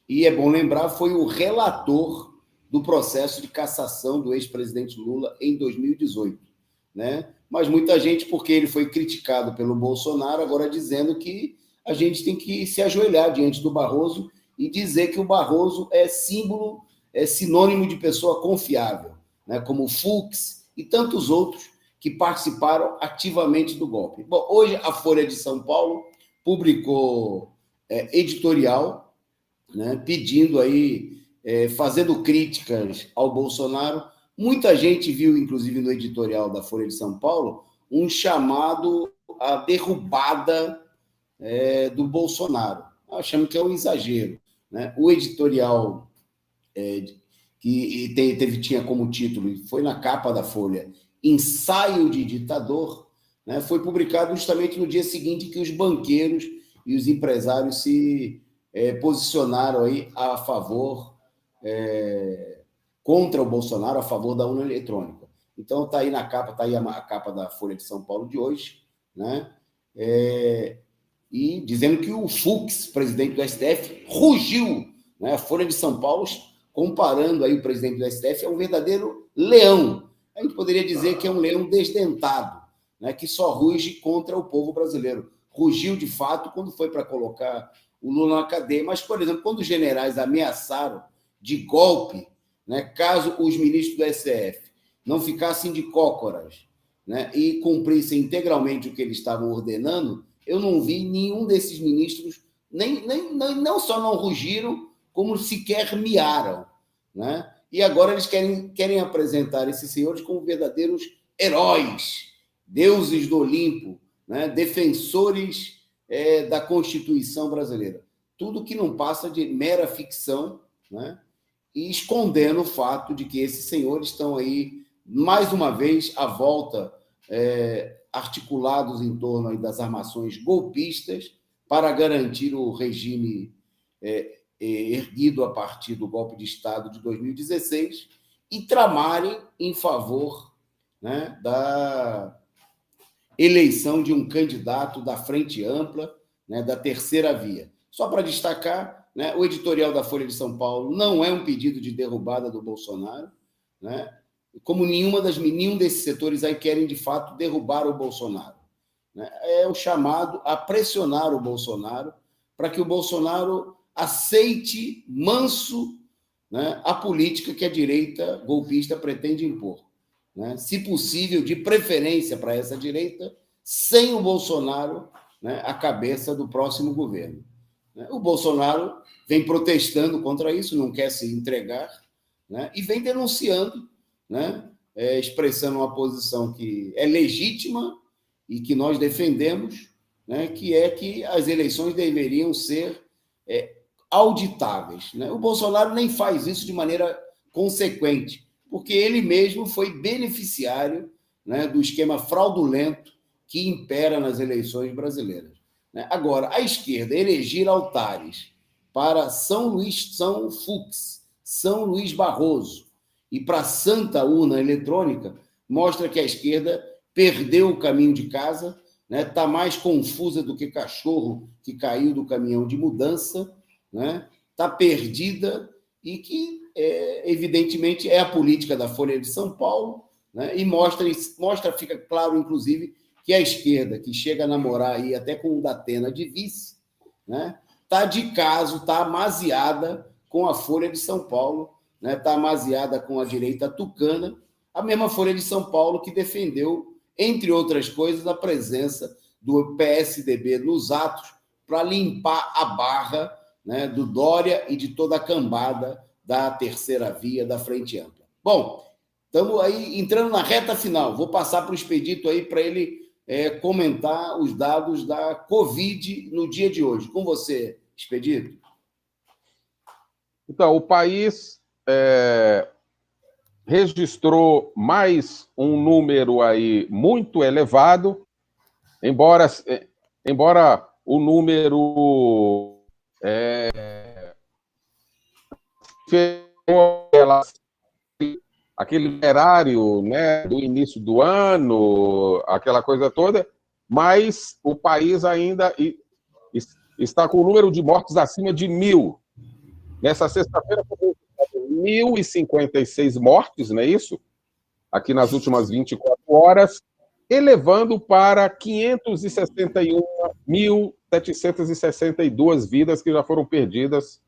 e é bom lembrar, foi o relator do processo de cassação do ex-presidente Lula em 2018, né? Mas muita gente, porque ele foi criticado pelo Bolsonaro, agora dizendo que a gente tem que se ajoelhar diante do Barroso e dizer que o Barroso é símbolo, é sinônimo de pessoa confiável, né? Como o Fux e tantos outros que participaram ativamente do golpe. Bom, hoje a Folha de São Paulo publicou editorial, né, pedindo aí, fazendo críticas ao Bolsonaro. Muita gente viu, inclusive no editorial da Folha de São Paulo, um chamado à derrubada do Bolsonaro. Achando que é um exagero, né? O editorial que tinha como título, foi na capa da Folha, Ensaio de Ditador, né, foi publicado justamente no dia seguinte que os banqueiros e os empresários se posicionaram aí a favor, contra o Bolsonaro, a favor da urna eletrônica. Então está aí na capa, está aí a capa da Folha de São Paulo de hoje, né? E dizendo que o Fux, presidente do STF, rugiu, né? A Folha de São Paulo comparando aí o presidente do STF a um verdadeiro leão. A gente poderia dizer que é um leão desdentado, né, que só ruge contra o povo brasileiro. Rugiu, de fato, quando foi para colocar o Lula na cadeia. Mas, por exemplo, quando os generais ameaçaram de golpe, né, caso os ministros do STF não ficassem de cócoras, né, e cumprissem integralmente o que eles estavam ordenando, eu não vi nenhum desses ministros, não só não rugiram, como sequer miaram, né? E agora eles querem apresentar esses senhores como verdadeiros heróis, deuses do Olimpo, né? Defensores da Constituição brasileira. Tudo que não passa de mera ficção, né? E escondendo o fato de que esses senhores estão aí, mais uma vez, à volta, articulados em torno aí das armações golpistas para garantir o regime erguido a partir do golpe de Estado de 2016 e tramarem em favor, né, da eleição de um candidato da Frente Ampla, né, da Terceira Via. Só para destacar, né, o editorial da Folha de São Paulo não é um pedido de derrubada do Bolsonaro, né, como nenhum desses setores aí querem, de fato, derrubar o Bolsonaro, né? É o chamado a pressionar o Bolsonaro para que o Bolsonaro aceite manso, né, a política que a direita golpista pretende impor, né? Se possível, de preferência para essa direita, sem o Bolsonaro, né, à cabeça do próximo governo. O Bolsonaro vem protestando contra isso, não quer se entregar, né, e vem denunciando, né, expressando uma posição que é legítima e que nós defendemos, né, que é que as eleições deveriam ser auditáveis, né? O Bolsonaro nem faz isso de maneira consequente, porque ele mesmo foi beneficiário, né, do esquema fraudulento que impera nas eleições brasileiras, né? Agora, a esquerda eleger altares para São Fux, São Luís Barroso e para Santa Urna Eletrônica mostra que a esquerda perdeu o caminho de casa, né? Está mais confusa do que cachorro que caiu do caminhão de mudança, né? Está perdida e que, evidentemente, é a política da Folha de São Paulo, né? E fica claro, inclusive, que a esquerda, que chega a namorar aí até com o Datena de vice, né? Está de caso, está amaziada com a Folha de São Paulo, né? Está amaziada com a direita tucana, a mesma Folha de São Paulo que defendeu, entre outras coisas, a presença do PSDB nos atos para limpar a barra, né, do Dória e de toda a cambada da Terceira Via, da Frente Ampla. Bom, estamos aí entrando na reta final. Vou passar para o Expedito aí para ele comentar os dados da Covid no dia de hoje. Com você, Expedito. Então, o país registrou mais um número aí muito elevado, embora o número aquele erário, né, do início do ano, aquela coisa toda, mas o país ainda está com o número de mortes acima de 1.000. Nessa sexta-feira, 1.056 mortes, não é isso? Aqui nas últimas 24 horas, elevando para 561.762 vidas que já foram perdidas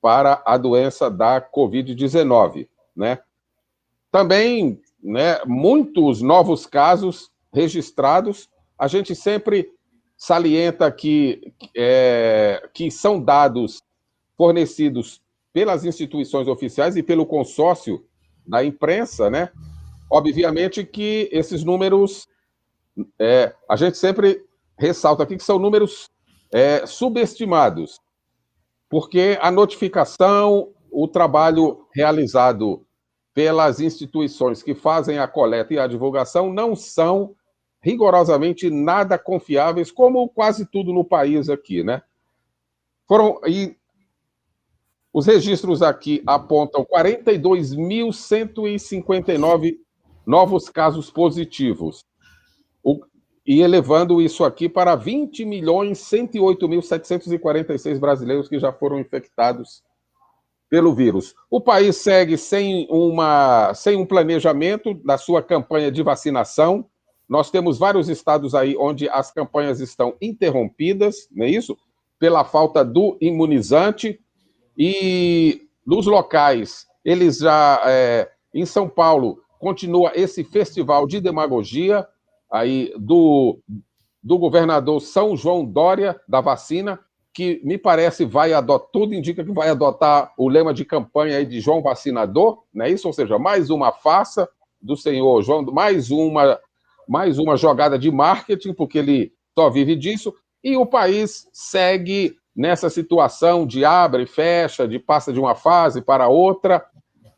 para a doença da Covid-19, né? Também, né, muitos novos casos registrados. A gente sempre salienta que são dados fornecidos pelas instituições oficiais e pelo consórcio da imprensa, né? Obviamente que esses números, a gente sempre ressalta aqui que são números subestimados, porque a notificação, o trabalho realizado pelas instituições que fazem a coleta e a divulgação não são rigorosamente nada confiáveis, como quase tudo no país aqui, né? Os registros aqui apontam 42.159 novos casos positivos, e elevando isso aqui para 20.108.746 brasileiros que já foram infectados pelo vírus. O país segue sem um planejamento da sua campanha de vacinação. Nós temos vários estados aí onde as campanhas estão interrompidas, não é isso? Pela falta do imunizante. E nos locais, eles já, em São Paulo, continua esse festival de demagogia aí do governador São João Dória, da vacina, que me parece tudo indica que vai adotar o lema de campanha aí de João Vacinador, não é isso? Ou seja, mais uma farsa do senhor João, mais uma jogada de marketing, porque ele só vive disso, e o país segue nessa situação de abre e fecha, de passa de uma fase para outra,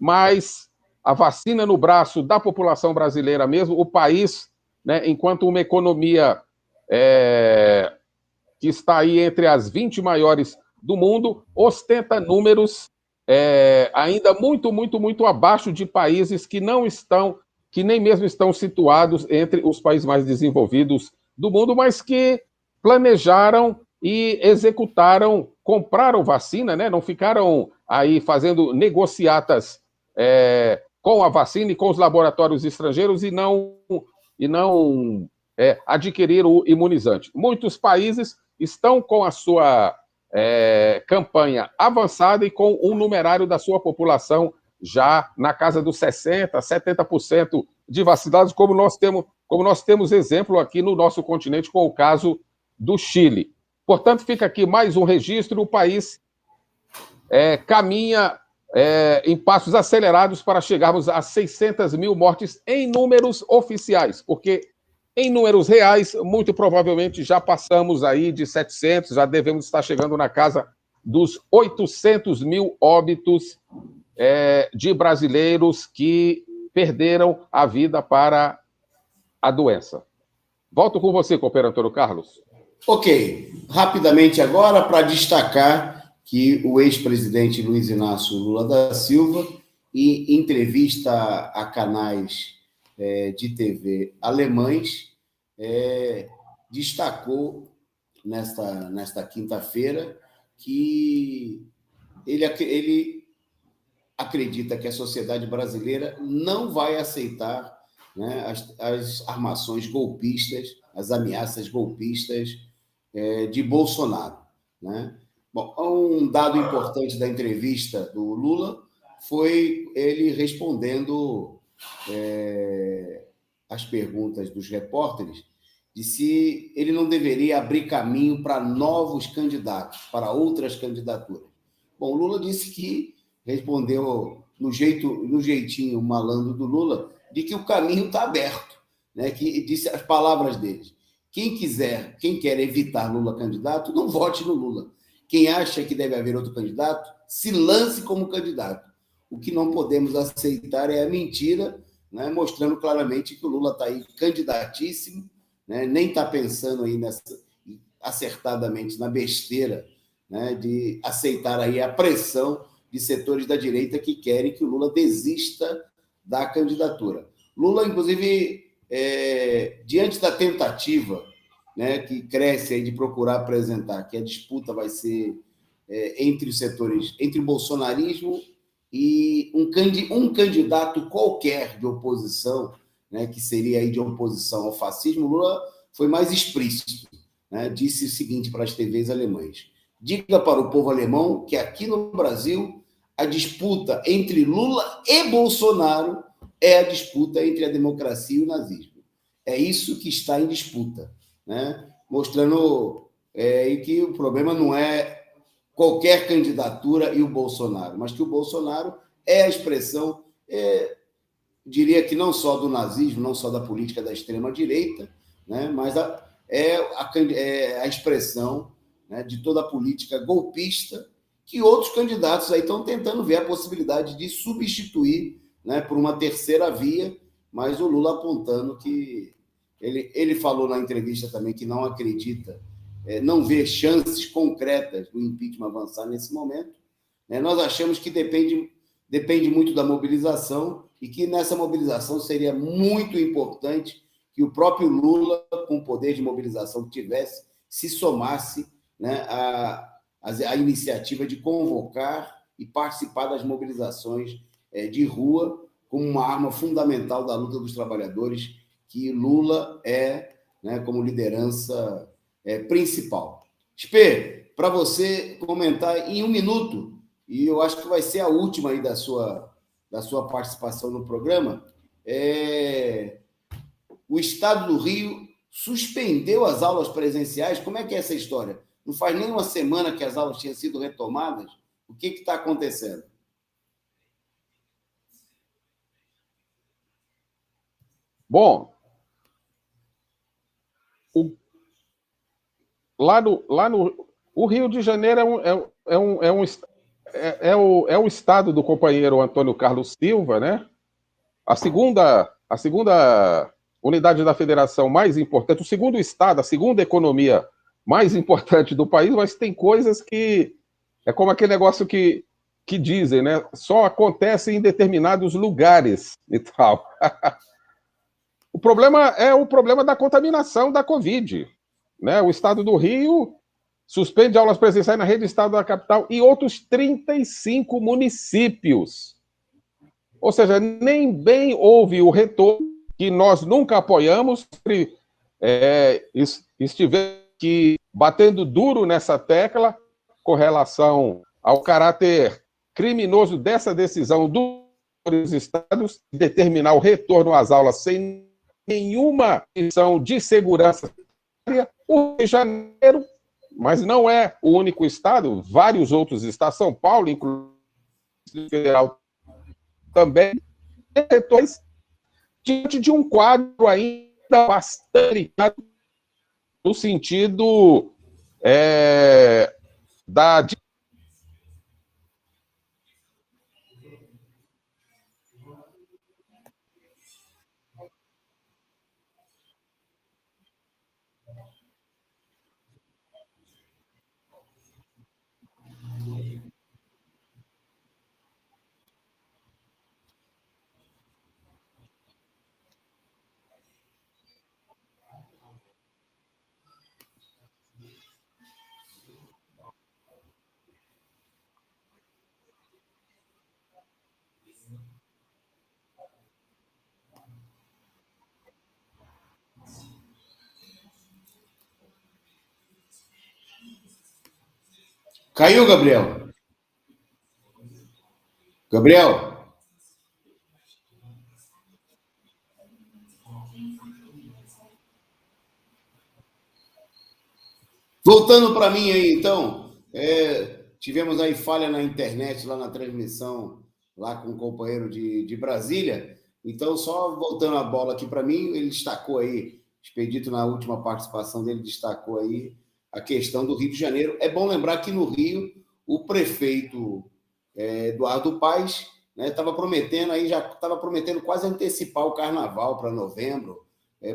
mas a vacina no braço da população brasileira mesmo, o país, né, enquanto uma economia que está aí entre as 20 maiores do mundo, ostenta números ainda muito, muito, muito abaixo de países que nem mesmo estão situados entre os países mais desenvolvidos do mundo, mas que planejaram e executaram, compraram vacina, né? Não ficaram aí fazendo negociatas com a vacina e com os laboratórios estrangeiros e não adquiriram o imunizante. Muitos países estão com a sua campanha avançada e com um numerário da sua população já na casa dos 60%, 70% de vacinados, como nós temos exemplo aqui no nosso continente com o caso do Chile. Portanto, fica aqui mais um registro, o país caminha em passos acelerados para chegarmos a 600 mil mortes em números oficiais, porque em números reais, muito provavelmente já passamos aí de 700, já devemos estar chegando na casa dos 800 mil óbitos de brasileiros que perderam a vida para a doença. Volto com você, companheiro Antônio Carlos. Ok, rapidamente agora para destacar que o ex-presidente Luiz Inácio Lula da Silva, em entrevista a canais de TV alemães, destacou nesta quinta-feira que ele acredita que a sociedade brasileira não vai aceitar, né, as armações golpistas, as ameaças golpistas de Bolsonaro, né? Bom, um dado importante da entrevista do Lula foi ele respondendo as perguntas dos repórteres de se ele não deveria abrir caminho para novos candidatos, para outras candidaturas. Bom, o Lula disse que respondeu no jeitinho malandro do Lula, de que o caminho está aberto, né? Que disse as palavras deles. Quem quer evitar Lula candidato, não vote no Lula. Quem acha que deve haver outro candidato, se lance como candidato. O que não podemos aceitar é a mentira, né? Mostrando claramente que o Lula está aí candidatíssimo, né? Nem está pensando aí acertadamente na besteira, né? De aceitar aí a pressão de setores da direita que querem que o Lula desista da candidatura. Lula, inclusive, diante da tentativa, né, que cresce aí de procurar apresentar que a disputa vai ser entre os setores, entre o bolsonarismo e um candidato qualquer de oposição, né, que seria aí de oposição ao fascismo, Lula foi mais explícito, né, disse o seguinte para as TVs alemãs: diga para o povo alemão que aqui no Brasil a disputa entre Lula e Bolsonaro é a disputa entre a democracia e o nazismo. É isso que está em disputa, né? Mostrando que o problema não é qualquer candidatura e o Bolsonaro, mas que o Bolsonaro é a expressão, diria que não só do nazismo, não só da política da extrema-direita, né? Mas é a expressão, né, de toda a política golpista que outros candidatos aí estão tentando ver a possibilidade de substituir, né, por uma terceira via, mas o Lula apontando que ele falou na entrevista também que não acredita, não vê chances concretas do impeachment avançar nesse momento. Nós achamos que depende muito da mobilização e que nessa mobilização seria muito importante que o próprio Lula, com o poder de mobilização que tivesse, se somasse, né, a iniciativa de convocar e participar das mobilizações de rua como uma arma fundamental da luta dos trabalhadores, que Lula é, né, como liderança principal. Spê, para você comentar em um minuto, e eu acho que vai ser a última aí da sua participação no programa, o Estado do Rio suspendeu as aulas presenciais. Como é que é essa história? Não faz nem uma semana que as aulas tinham sido retomadas. O que está acontecendo? Bom, o Rio de Janeiro é o estado do companheiro Antônio Carlos Silva, né? A segunda unidade da federação mais importante, o segundo estado, a segunda economia mais importante do país, mas tem coisas que é como aquele negócio que dizem, né? Só acontece em determinados lugares e tal. O problema é o problema da contaminação da Covid, né? O estado do Rio suspende aulas presenciais na rede estado da capital e outros 35 municípios. Ou seja, nem bem houve o retorno que nós nunca apoiamos, estivemos aqui batendo duro nessa tecla com relação ao caráter criminoso dessa decisão dos estados de determinar o retorno às aulas sem nenhuma condição de segurança. O Rio de Janeiro, mas não é o único estado, vários outros estados, São Paulo, inclusive federal também, diante de um quadro ainda bastante no sentido da Caiu, Gabriel? Gabriel? Voltando para mim aí, então, tivemos aí falha na internet, lá na transmissão, lá com o companheiro de Brasília. Então, só voltando a bola aqui para mim, ele destacou aí, Expedito, na última participação dele, destacou aí a questão do Rio de Janeiro. É bom lembrar que no Rio, o prefeito Eduardo Paes, né, estava prometendo quase antecipar o carnaval para novembro,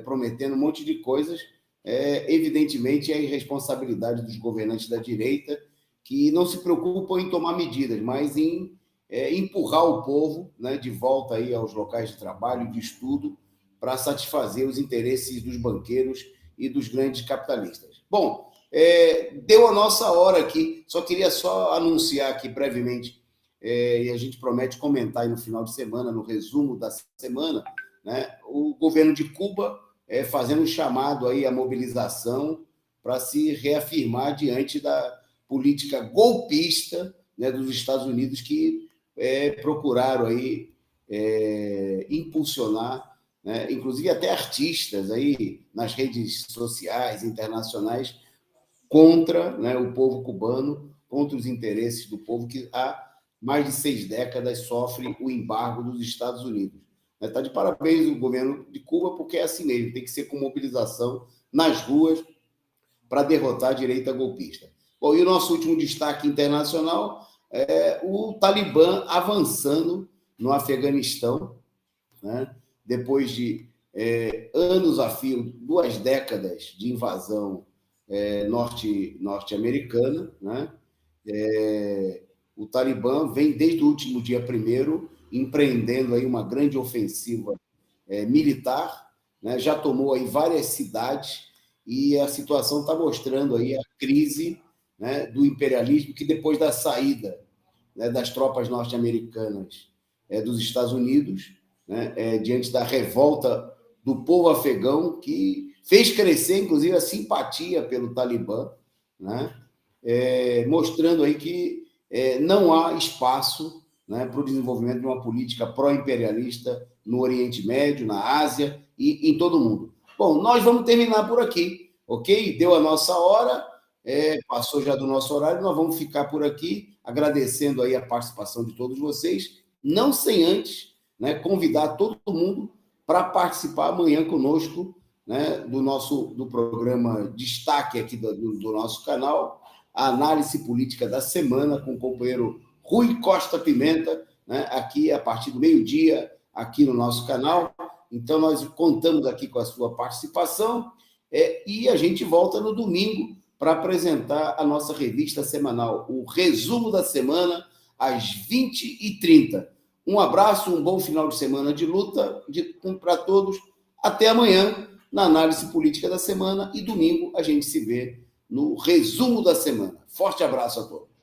prometendo um monte de coisas. Evidentemente, é a irresponsabilidade dos governantes da direita, que não se preocupam em tomar medidas, mas em empurrar o povo, né, de volta aí aos locais de trabalho, de estudo, para satisfazer os interesses dos banqueiros e dos grandes capitalistas. Bom, deu a nossa hora aqui, queria anunciar aqui brevemente, e a gente promete comentar aí no final de semana, no resumo da semana, né, o governo de Cuba fazendo um chamado aí à mobilização para se reafirmar diante da política golpista, né, dos Estados Unidos, que procuraram aí impulsionar, né, inclusive até artistas aí nas redes sociais internacionais contra, né, o povo cubano, contra os interesses do povo que há mais de 6 décadas sofre o embargo dos Estados Unidos. Está de parabéns o governo de Cuba, porque é assim mesmo, tem que ser com mobilização nas ruas para derrotar a direita golpista. Bom, e o nosso último destaque internacional é o Talibã avançando no Afeganistão, né? Depois de anos a fio, 2 décadas de invasão norte-americana, né? O Talibã vem desde o último dia 1º empreendendo aí uma grande ofensiva militar, né? Já tomou aí várias cidades e a situação está mostrando aí a crise, né, do imperialismo, que depois da saída, né, das tropas norte-americanas dos Estados Unidos, né, diante da revolta do povo afegão, que fez crescer, inclusive, a simpatia pelo Talibã, né, mostrando aí que não há espaço, né, para o desenvolvimento de uma política pró-imperialista no Oriente Médio, na Ásia e em todo o mundo. Bom, nós vamos terminar por aqui, ok? Deu a nossa hora, passou já do nosso horário, nós vamos ficar por aqui, agradecendo aí a participação de todos vocês, não sem antes, né, convidar todo mundo para participar amanhã conosco, né, do programa Destaque aqui do nosso canal, a análise política da semana com o companheiro Rui Costa Pimenta, né, aqui a partir do meio-dia, aqui no nosso canal. Então, nós contamos aqui com a sua participação e a gente volta no domingo para apresentar a nossa revista semanal, o Resumo da Semana, às 20h30. Um abraço, um bom final de semana de luta para todos. Até amanhã, na análise política da semana, e domingo a gente se vê no Resumo da Semana. Forte abraço a todos.